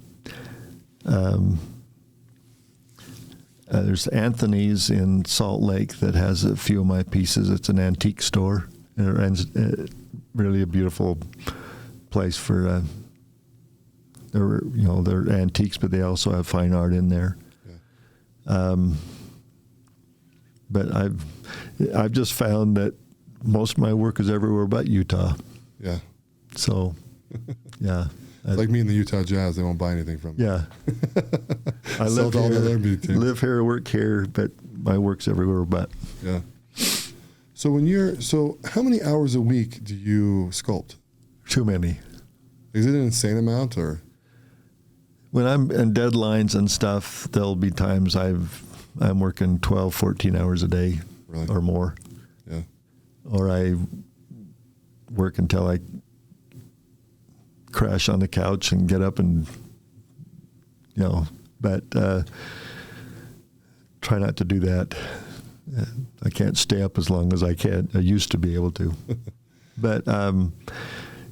There's Anthony's in Salt Lake that has a few of my pieces. It's an antique store, and really a beautiful place for they're antiques, but they also have fine art in there. Yeah. But I've just found that most of my work is everywhere but Utah. Yeah. So, yeah. It's like me in the Utah Jazz, they won't buy anything from me. Yeah. I live here, work here, but my work's everywhere but. Yeah. So how many hours a week do you sculpt? Too many. Is it an insane amount, or? When I'm in deadlines and stuff, there'll be times I'm working 12, 14 hours a day. Really? Or more. Yeah. Or I work until I crash on the couch and get up and, but try not to do that. I can't stay up as long as I used to be able to. But,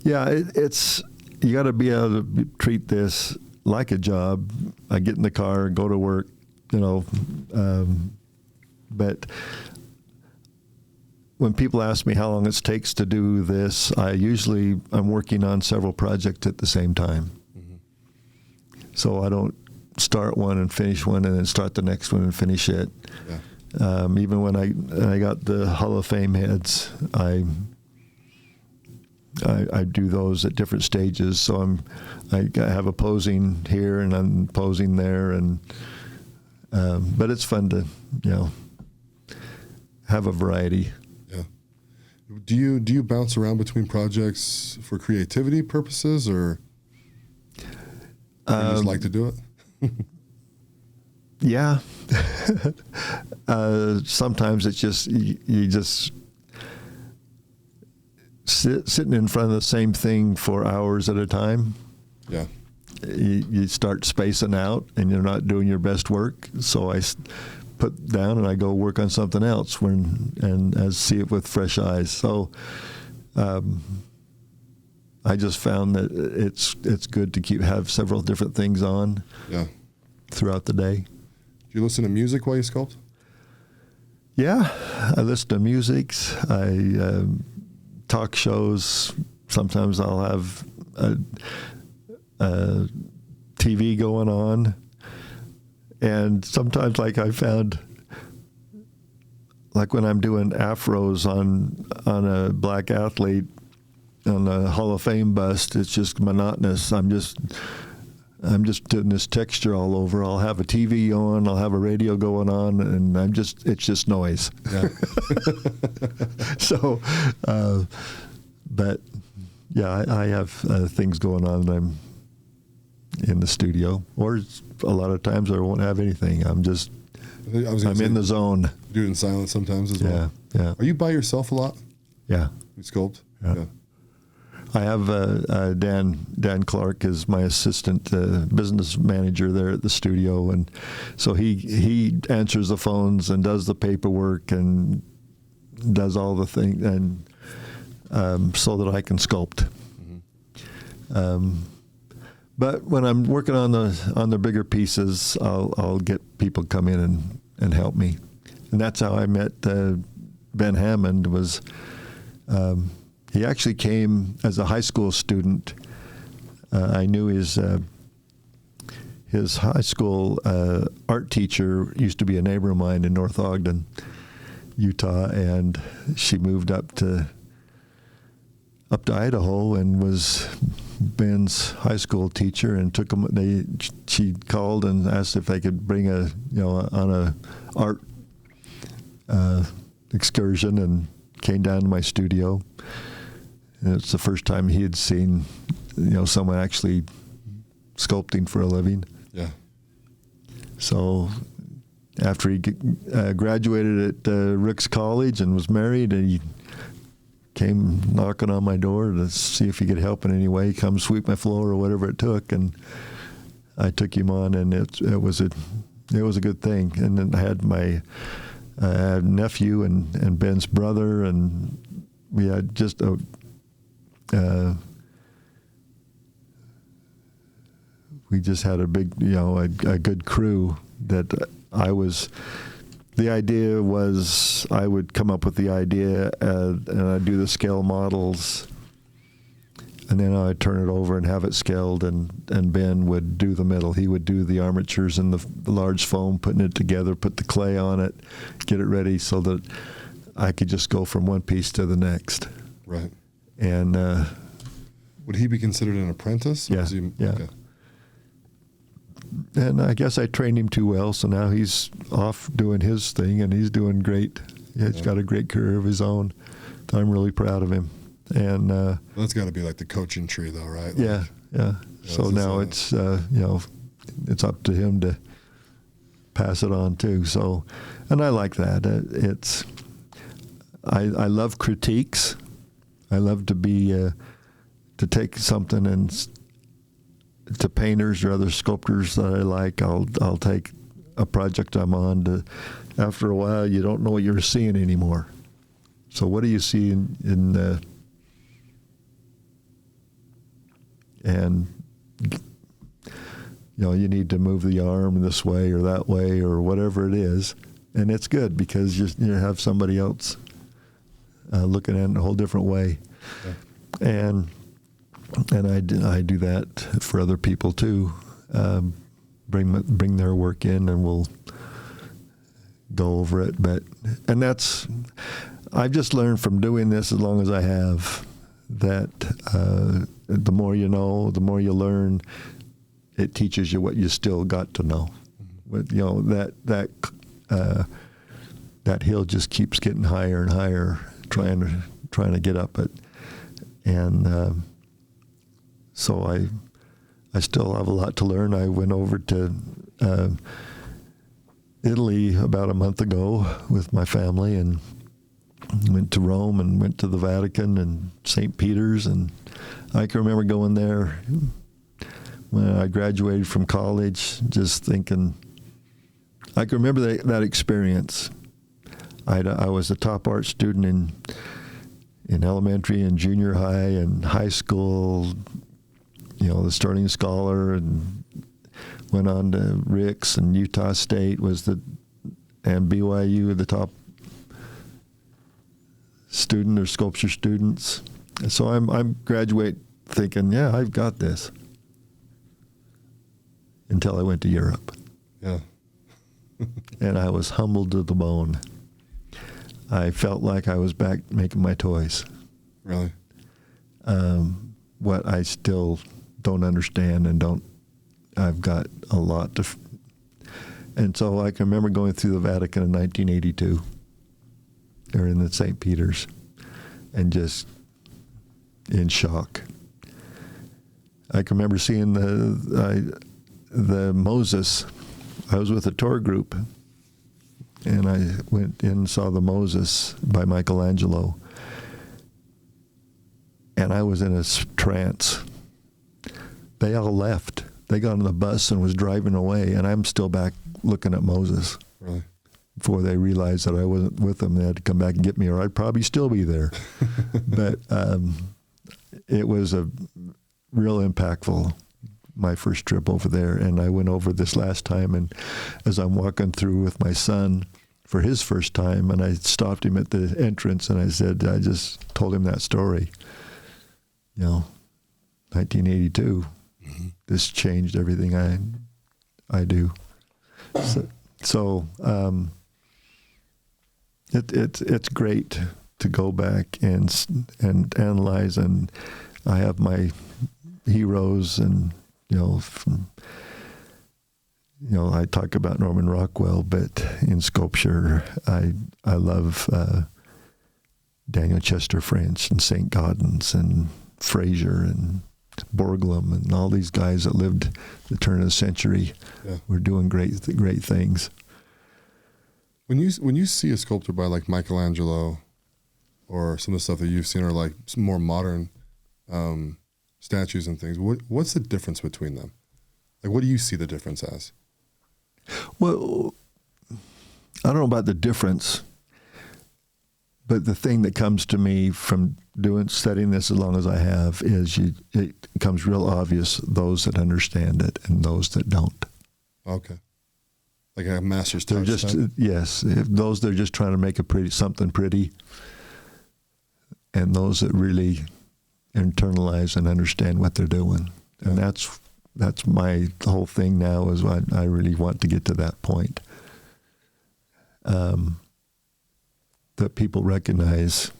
it's, you got to be able to treat this like a job. I get in the car, go to work, but when people ask me how long it takes to do this, I'm working on several projects at the same time. Mm-hmm. So I don't start one and finish one and then start the next one and finish it. Yeah. Even when I got the Hall of Fame heads, I do those at different stages. So I have a posing here and I'm posing there, and but it's fun to have a variety. Yeah. Do you bounce around between projects for creativity purposes, or you just like to do it? Yeah. Sometimes it's just you just sitting in front of the same thing for hours at a time. Yeah. You start spacing out and you're not doing your best work. So I put down and I go work on something else and see it with fresh eyes. So I just found that it's good to have several different things on throughout the day. Do you listen to music while you sculpt? Yeah, I listen to music. I talk shows. Sometimes I'll have a TV going on, and sometimes, like I found, like when I'm doing afros on a black athlete on a Hall of Fame bust, it's just monotonous. I'm just doing this texture all over. I'll have a TV on, I'll have a radio going on, and it's just noise. Yeah. So, but yeah, I have things going on, and I'm in the studio, or a lot of times I won't have anything. I'm in the zone. Do it in silence sometimes as well. Yeah. Are you by yourself a lot? Yeah. You sculpt? Yeah. I have Dan Clark is my assistant business manager there at the studio, and so he answers the phones and does the paperwork and does all the things, and so that I can sculpt. Mm-hmm. But when I'm working on the bigger pieces, I'll get people come in and help me, and that's how I met Ben Hammond. He actually came as a high school student. I knew his high school art teacher used to be a neighbor of mine in North Ogden, Utah, and she moved up to Idaho and was Ben's high school teacher, and took him. She called and asked if they could bring on a art excursion, and came down to my studio. And it's the first time he had seen, someone actually sculpting for a living. Yeah. So after he graduated at Ricks College and was married, and he came knocking on my door to see if he could help in any way, come sweep my floor or whatever it took, and I took him on, and it was a good thing. And then I had my nephew and Ben's brother, and we had just we just had a big, a good crew that the idea was I would come up with the idea and I'd do the scale models, and then I'd turn it over and have it scaled, and Ben would do the middle. He would do the armatures and the large foam, putting it together, put the clay on it, get it ready so that I could just go from one piece to the next. Right. And would he be considered an apprentice? Yeah. Yeah. Okay. And I guess I trained him too well, so now he's off doing his thing, and he's doing great. He's got a great career of his own. I'm really proud of him. And that's got to be like the coaching tree, though, right? Yeah. So now it's it's up to him to pass it on too. So, and I like that. I love critiques. I love to be to take something and to painters or other sculptors that I like. I'll take a project I'm on. After a while, you don't know what you're seeing anymore. So what do you see in and you need to move the arm this way or that way or whatever it is, and it's good because you have somebody else looking at it in a whole different way. Yeah. And I do that for other people too. Bring their work in, and we'll go over it. I've just learned from doing this as long as I have that the more you know, the more you learn, it teaches you what you still got to know. But, you know, that hill just keeps getting higher and higher, trying to get up it. And so I still have a lot to learn. I went over to Italy about a month ago with my family and went to Rome and went to the Vatican and St. Peter's. And I can remember going there when I graduated from college, just thinking, I can remember that experience. I was a top art student in elementary and junior high and high school, you know, the starting scholar, and went on to Rick's, and Utah State and BYU, the top student or sculpture students. So I'm graduate thinking, yeah, I've got this. Until I went to Europe. Yeah. And I was humbled to the bone. I felt like I was back making my toys. Really? What I still don't understand and I've got a lot to, and so I can remember going through the Vatican in 1982, or in the St. Peter's, and just in shock. I can remember seeing the Moses. I was with a tour group, and I went in and saw the Moses by Michelangelo, and I was in a trance. They all left. They got on the bus and was driving away, and I'm still back looking at Moses. Really? Before they realized that I wasn't with them, they had to come back and get me, or I'd probably still be there. But it was a real impactful, my first trip over there. And I went over this last time, and as I'm walking through with my son for his first time, and I stopped him at the entrance, and I just told him that story. You know, 1982. This changed everything I do. So it's great to go back and analyze, and I have my heroes, and I talk about Norman Rockwell, but in sculpture I love Daniel Chester French and St. Gaudens and Fraser and Borglum and all these guys that lived the turn of the century. Yeah. Were doing great things. When you see a sculptor by like Michelangelo, or some of the stuff that you've seen, or like some more modern statues and things, what's the difference between them? Like, what do you see the difference as? Well, I don't know about the difference, but the thing that comes to me from studying this as long as I have is it becomes real obvious those that understand it and those that don't. Okay. Like a master's touch. They're just yes, those that are just trying to make something pretty, and those that really internalize and understand what they're doing. And that's my whole thing now, is I really want to get to that point. That people recognize,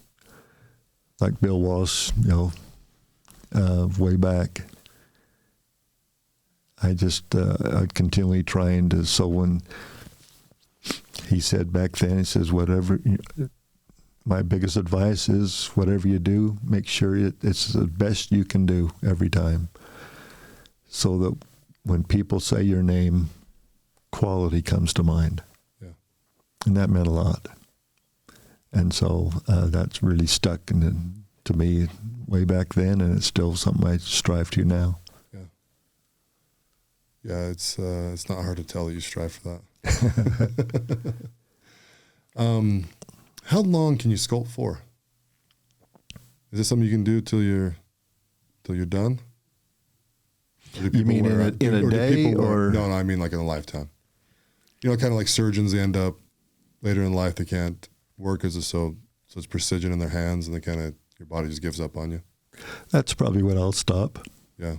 like Bill Walsh, way back. I continually trying to, so when he said back then, he says, my biggest advice is whatever you do, make sure it's the best you can do every time. So that when people say your name, quality comes to mind. Yeah. And that meant a lot. And so that's really stuck to me way back then, and it's still something I strive to now. Yeah. Yeah, it's not hard to tell that you strive for that. How long can you sculpt for? Is this something you can do till you're done? You mean in a day, or? No, I mean like in a lifetime. Kind of like surgeons, they end up later in life, they can't work so it's precision in their hands, and your body just gives up on you. That's probably when I'll stop. Yeah.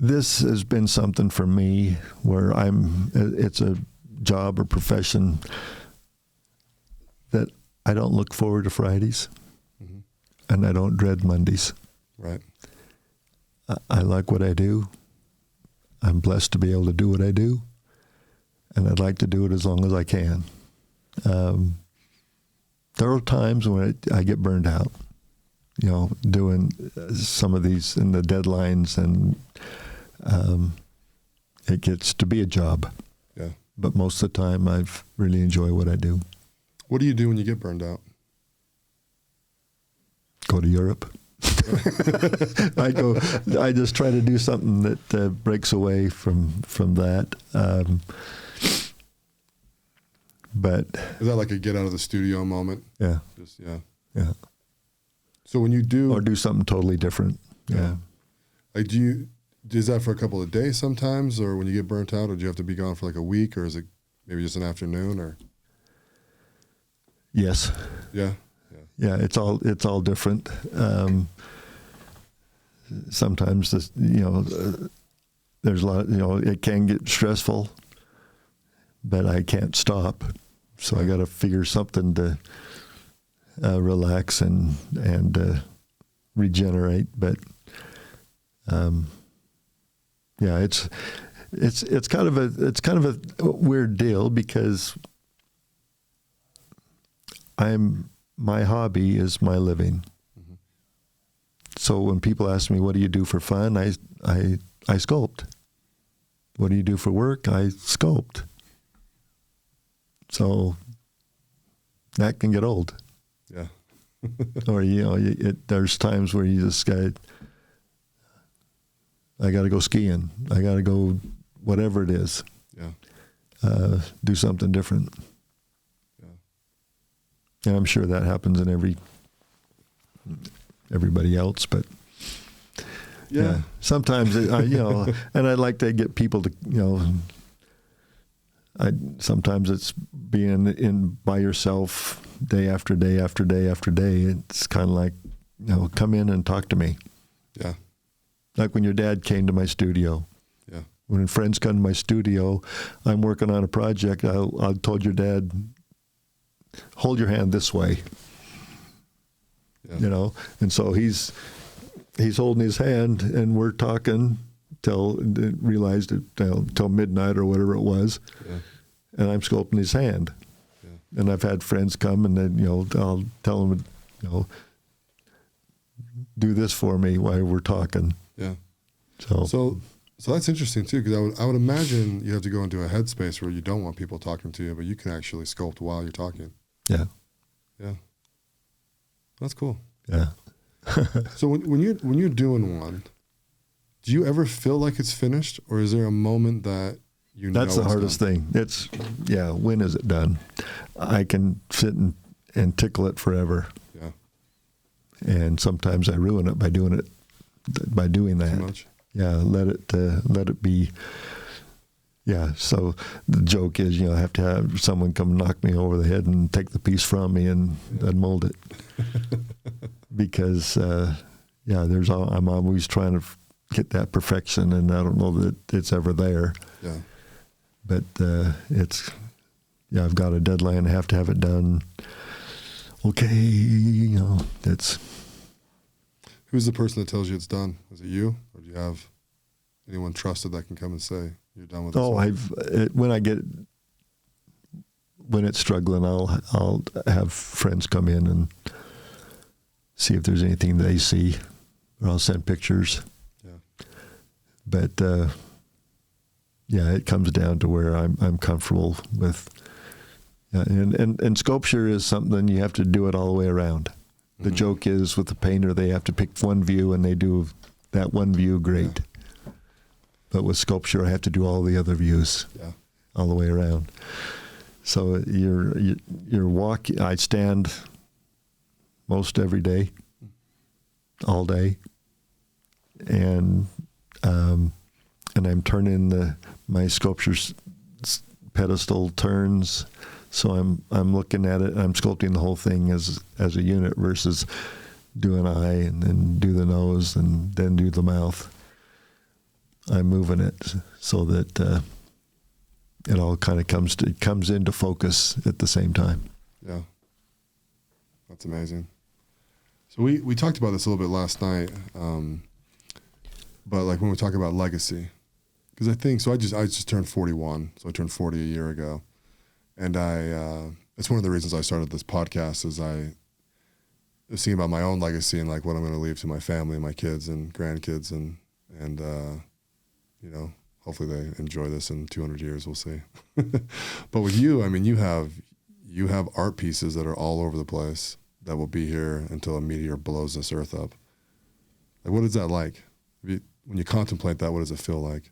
This has been something for me where it's a job or profession that I don't look forward to Fridays, Mm-hmm. and I don't dread Mondays. Right. I like what I do. I'm blessed to be able to do what I do, and I'd like to do it as long as I can. There are times when I get burned out, doing some of these in the deadlines, and it gets to be a job. Yeah. But most of the time, I really enjoy what I do. What do you do when you get burned out? Go to Europe. I just try to do something that breaks away from that. But is that like a get out of the studio moment? Yeah. Yeah. So when you do, or do something totally different. Yeah. Like, is that for a couple of days sometimes, or when you get burnt out, or do you have to be gone for like a week, or is it maybe just an afternoon, or? Yes. Yeah. Yeah, it's all different. Sometimes there's a lot. It can get stressful, but I can't stop, so I got to figure something to relax and regenerate. But yeah, it's kind of a weird deal because my hobby is my living. Mm-hmm. So when people ask me, what do you do for fun? I sculpt. What do you do for work? I sculpt. So that can get old. Yeah. Or, there's times where you just I got to go skiing. I got to go whatever it is. Yeah. Do something different. And I'm sure that happens in everybody else, but yeah. Sometimes and I'd like to get people to sometimes it's being in by yourself day after day after day after day. It's kind of like come in and talk to me. Yeah. Like when your dad came to my studio. Yeah. When friends come to my studio, I'm working on a project. I told your dad, hold your hand this way, and so he's holding his hand, and we're talking till midnight or whatever it was, and I'm sculpting his hand, and I've had friends come and then I'll tell them do this for me while we're talking. Yeah. So that's interesting too, because I would imagine you have to go into a headspace where you don't want people talking to you, but you can actually sculpt while you're talking. Yeah. Yeah. That's cool. Yeah. So when you're doing one, do you ever feel like it's finished, or is there a moment that That's the hardest thing. It's when is it done? I can sit and tickle it forever. Yeah. And sometimes I ruin it by doing that. Too much. Yeah, let it be. Yeah, so the joke is, I have to have someone come knock me over the head and take the piece from me and mold it. Because, I'm always trying to get that perfection, and I don't know that it's ever there. Yeah. But I've got a deadline. I have to have it done. Okay, it's... Who's the person that tells you it's done? Is it you, or do you have anyone trusted that can come and say you're done with this? When it's struggling, I'll have friends come in and see if there's anything they see, or I'll send pictures. Yeah. But it comes down to where I'm comfortable with. And sculpture is something you have to do it all the way around. The joke is with the painter, they have to pick one view, and they do that one view great. Yeah. But with sculpture, I have to do all the other views all the way around. So you're walking. I stand most every day, all day, and I'm turning my sculpture's pedestal turns. So I'm looking at it, and I'm sculpting the whole thing as a unit versus do an eye and then do the nose and then do the mouth. I'm moving it so that it all kind of comes into focus at the same time. Yeah. That's amazing. So we talked about this a little bit last night, but like when we talk about legacy, because I think, so I just turned 41, so I turned 40 a year ago, and it's one of the reasons I started this podcast is I was thinking about my own legacy and like what I'm going to leave to my family, my kids and grandkids, and you know, hopefully they enjoy this in 200 years. We'll see. But with you, I mean, you have art pieces that are all over the place that will be here until a meteor blows this earth up. Like, what is that like? When you contemplate that, what does it feel like?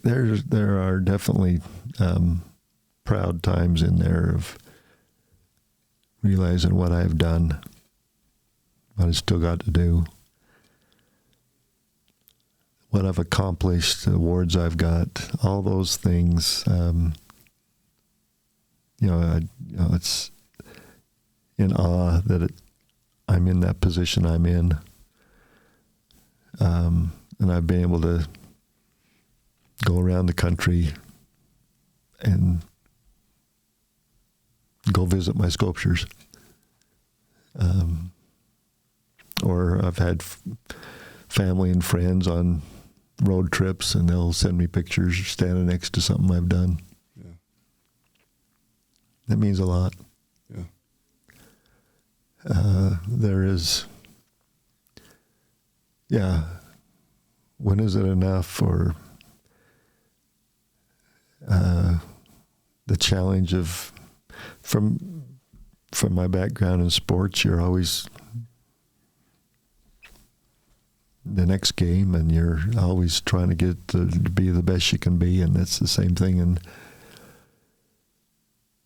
There are definitely proud times in there of realizing what I've done, what I've still got to do, what I've accomplished, the awards I've got, all those things. It's in awe that I'm in that position I'm in, and I've been able to go around the country and go visit my sculptures. Or I've had family and friends on road trips, and they'll send me pictures standing next to something I've done. Yeah. That means a lot. Yeah. There is, when is it enough? Or the challenge of, from my background in sports, you're always the next game, and you're always trying to get to be the best you can be, and that's the same thing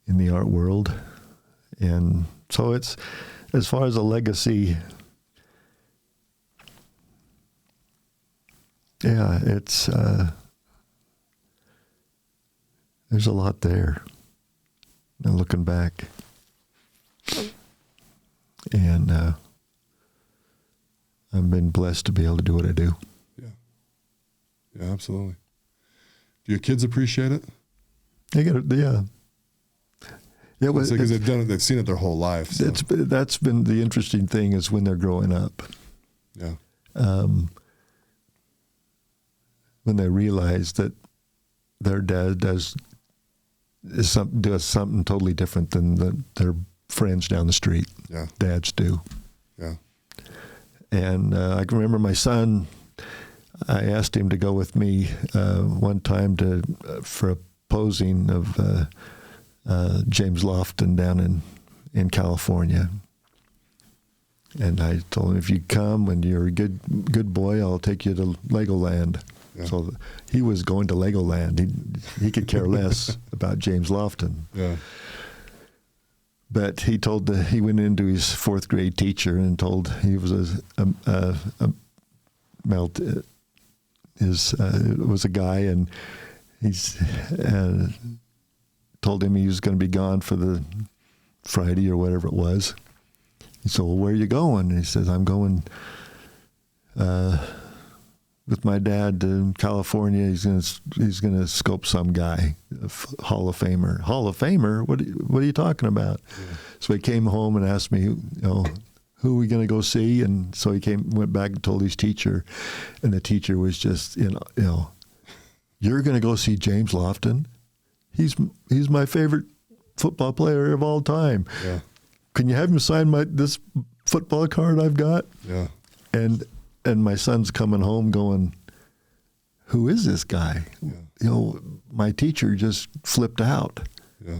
in the art world. And so it's, as far as a legacy, it's there's a lot there. Now looking back, and I've been blessed to be able to do what I do. Yeah, absolutely. Do your kids appreciate it? They get it, yeah. Yeah, because they've done it, they've seen it their whole life. So. That's been the interesting thing, is when they're growing up. Yeah. When they realize that their dad does something totally different than their friends down the street. Yeah. Dads do. Yeah. And I can remember my son, I asked him to go with me one time for a posing of James Lofton down in California. And I told him, if you come and you're a good boy, I'll take you to Legoland. Yeah. So he was going to Legoland. He could care less about James Lofton. Yeah. But he went into his fourth grade teacher and told he was was a guy, and he's told him he was going to be gone for the Friday or whatever it was. He said, well, where are you going? And he says, I'm going with my dad to California. He's going to sculpt some guy, a Hall of Famer. Hall of Famer? What are you talking about? Yeah. So he came home and asked me, who are we going to go see? And so he went back and told his teacher, and the teacher was just, you're going to go see James Lofton? He's my favorite football player of all time. Yeah. Can you have him sign this football card I've got? Yeah. And my son's coming home going, who is this guy? Yeah. My teacher just flipped out. Yeah.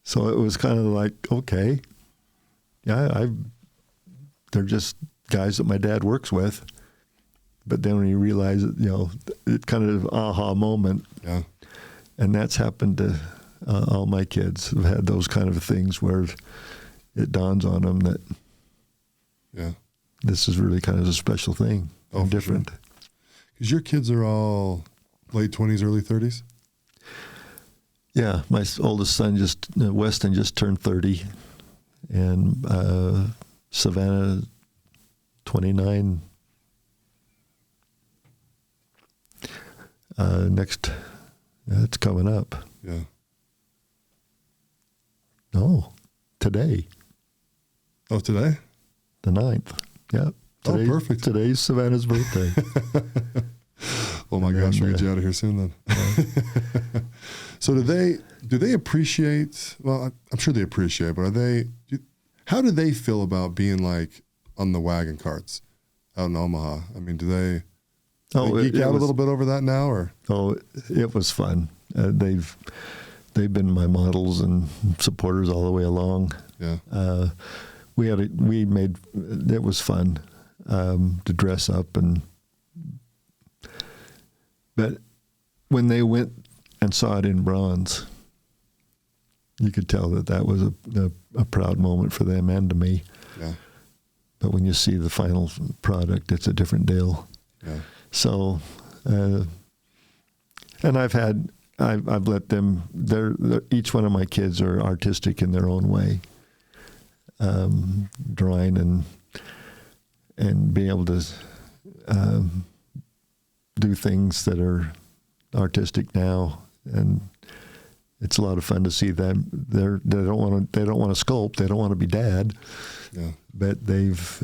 So it was kind of like, okay, they're just guys that my dad works with. But then when you realize it, it kind of aha moment. Yeah. And that's happened to all my kids. Have had those kind of things where it dawns on them that this is really kind of a special thing. Oh, different. Because your kids are all late 20s, early 30s? Yeah, my oldest son Weston just turned 30, and Savannah 29. That's coming up. Yeah. Oh, today. Oh, today? The 9th. Yep. Oh, perfect. Today's Savannah's birthday. Oh my gosh, we'll get you out of here soon then. Yeah. So do they appreciate, well, I'm sure they appreciate, but how do they feel about being like on the wagon carts out in Omaha? I mean, do they geek out a little bit over that now, or? Oh, it was fun. They've been my models and supporters all the way along. Yeah. It was fun to dress up, but when they went and saw it in bronze, you could tell that was a proud moment for them and to me. Yeah. But when you see the final product, it's a different deal. Yeah. So, and I've let them. Each one of my kids are artistic in their own way, drawing and being able to do things that are artistic now, and it's a lot of fun to see them. They don't want to sculpt. They don't want to be dad. Yeah. But they've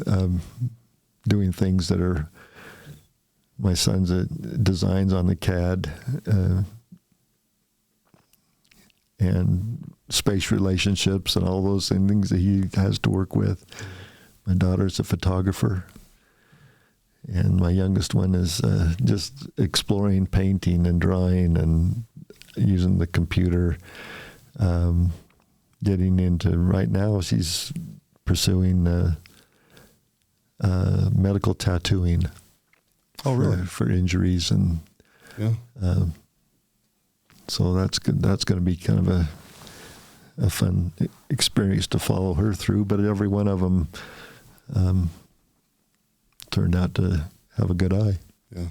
doing things that are. My son's designs on the CAD and space relationships and all those things that he has to work with. My daughter's a photographer, and my youngest one is just exploring painting and drawing and using the computer. Getting into, right now, she's pursuing medical tattooing. Oh, really? For injuries, and yeah. So that's good. That's going to be kind of a fun experience to follow her through. But every one of them turned out to have a good eye. Yeah,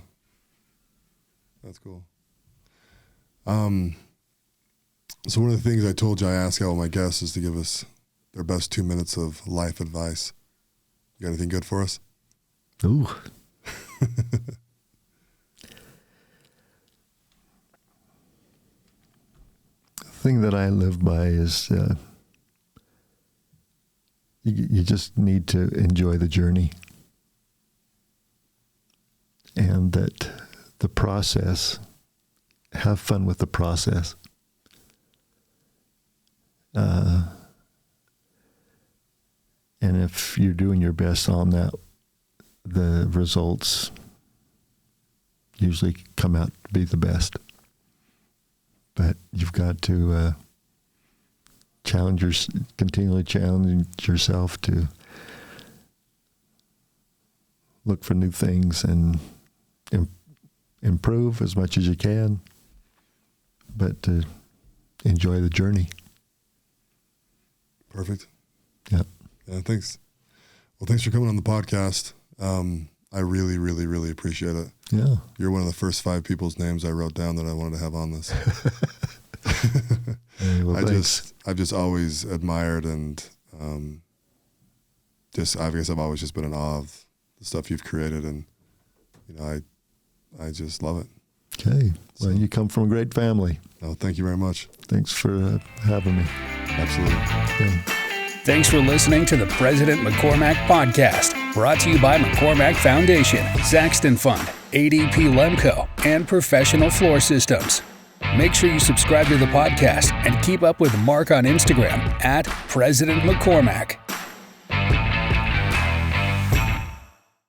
that's cool. So one of the things I told you I ask all my guests is to give us their best 2 minutes of life advice. You got anything good for us? Ooh. The thing that I live by is you just need to enjoy the journey, and that the process, have fun with the process. And if you're doing your best on that, the results usually come out to be the but you've got to continually challenge yourself to look for new things and improve as much as you can, but to enjoy the journey. Perfect. Yeah. Yeah, thanks. Well, thanks for coming on the podcast. I really, really, really appreciate it. Yeah. You're one of the first 5 people's names I wrote down that I wanted to have on this. Hey, well, I've just always admired and I guess I've always just been in awe of the stuff you've created, and I just love it. Okay. Well, you come from a great family. Oh, thank you very much. Thanks for having me. Absolutely. Yeah. Thanks for listening to the President McCormack Podcast, brought to you by McCormack Foundation, Saxton Fund, ADP Lemco, and Professional Floor Systems. Make sure you subscribe to the podcast and keep up with Mark on Instagram @President McCormack.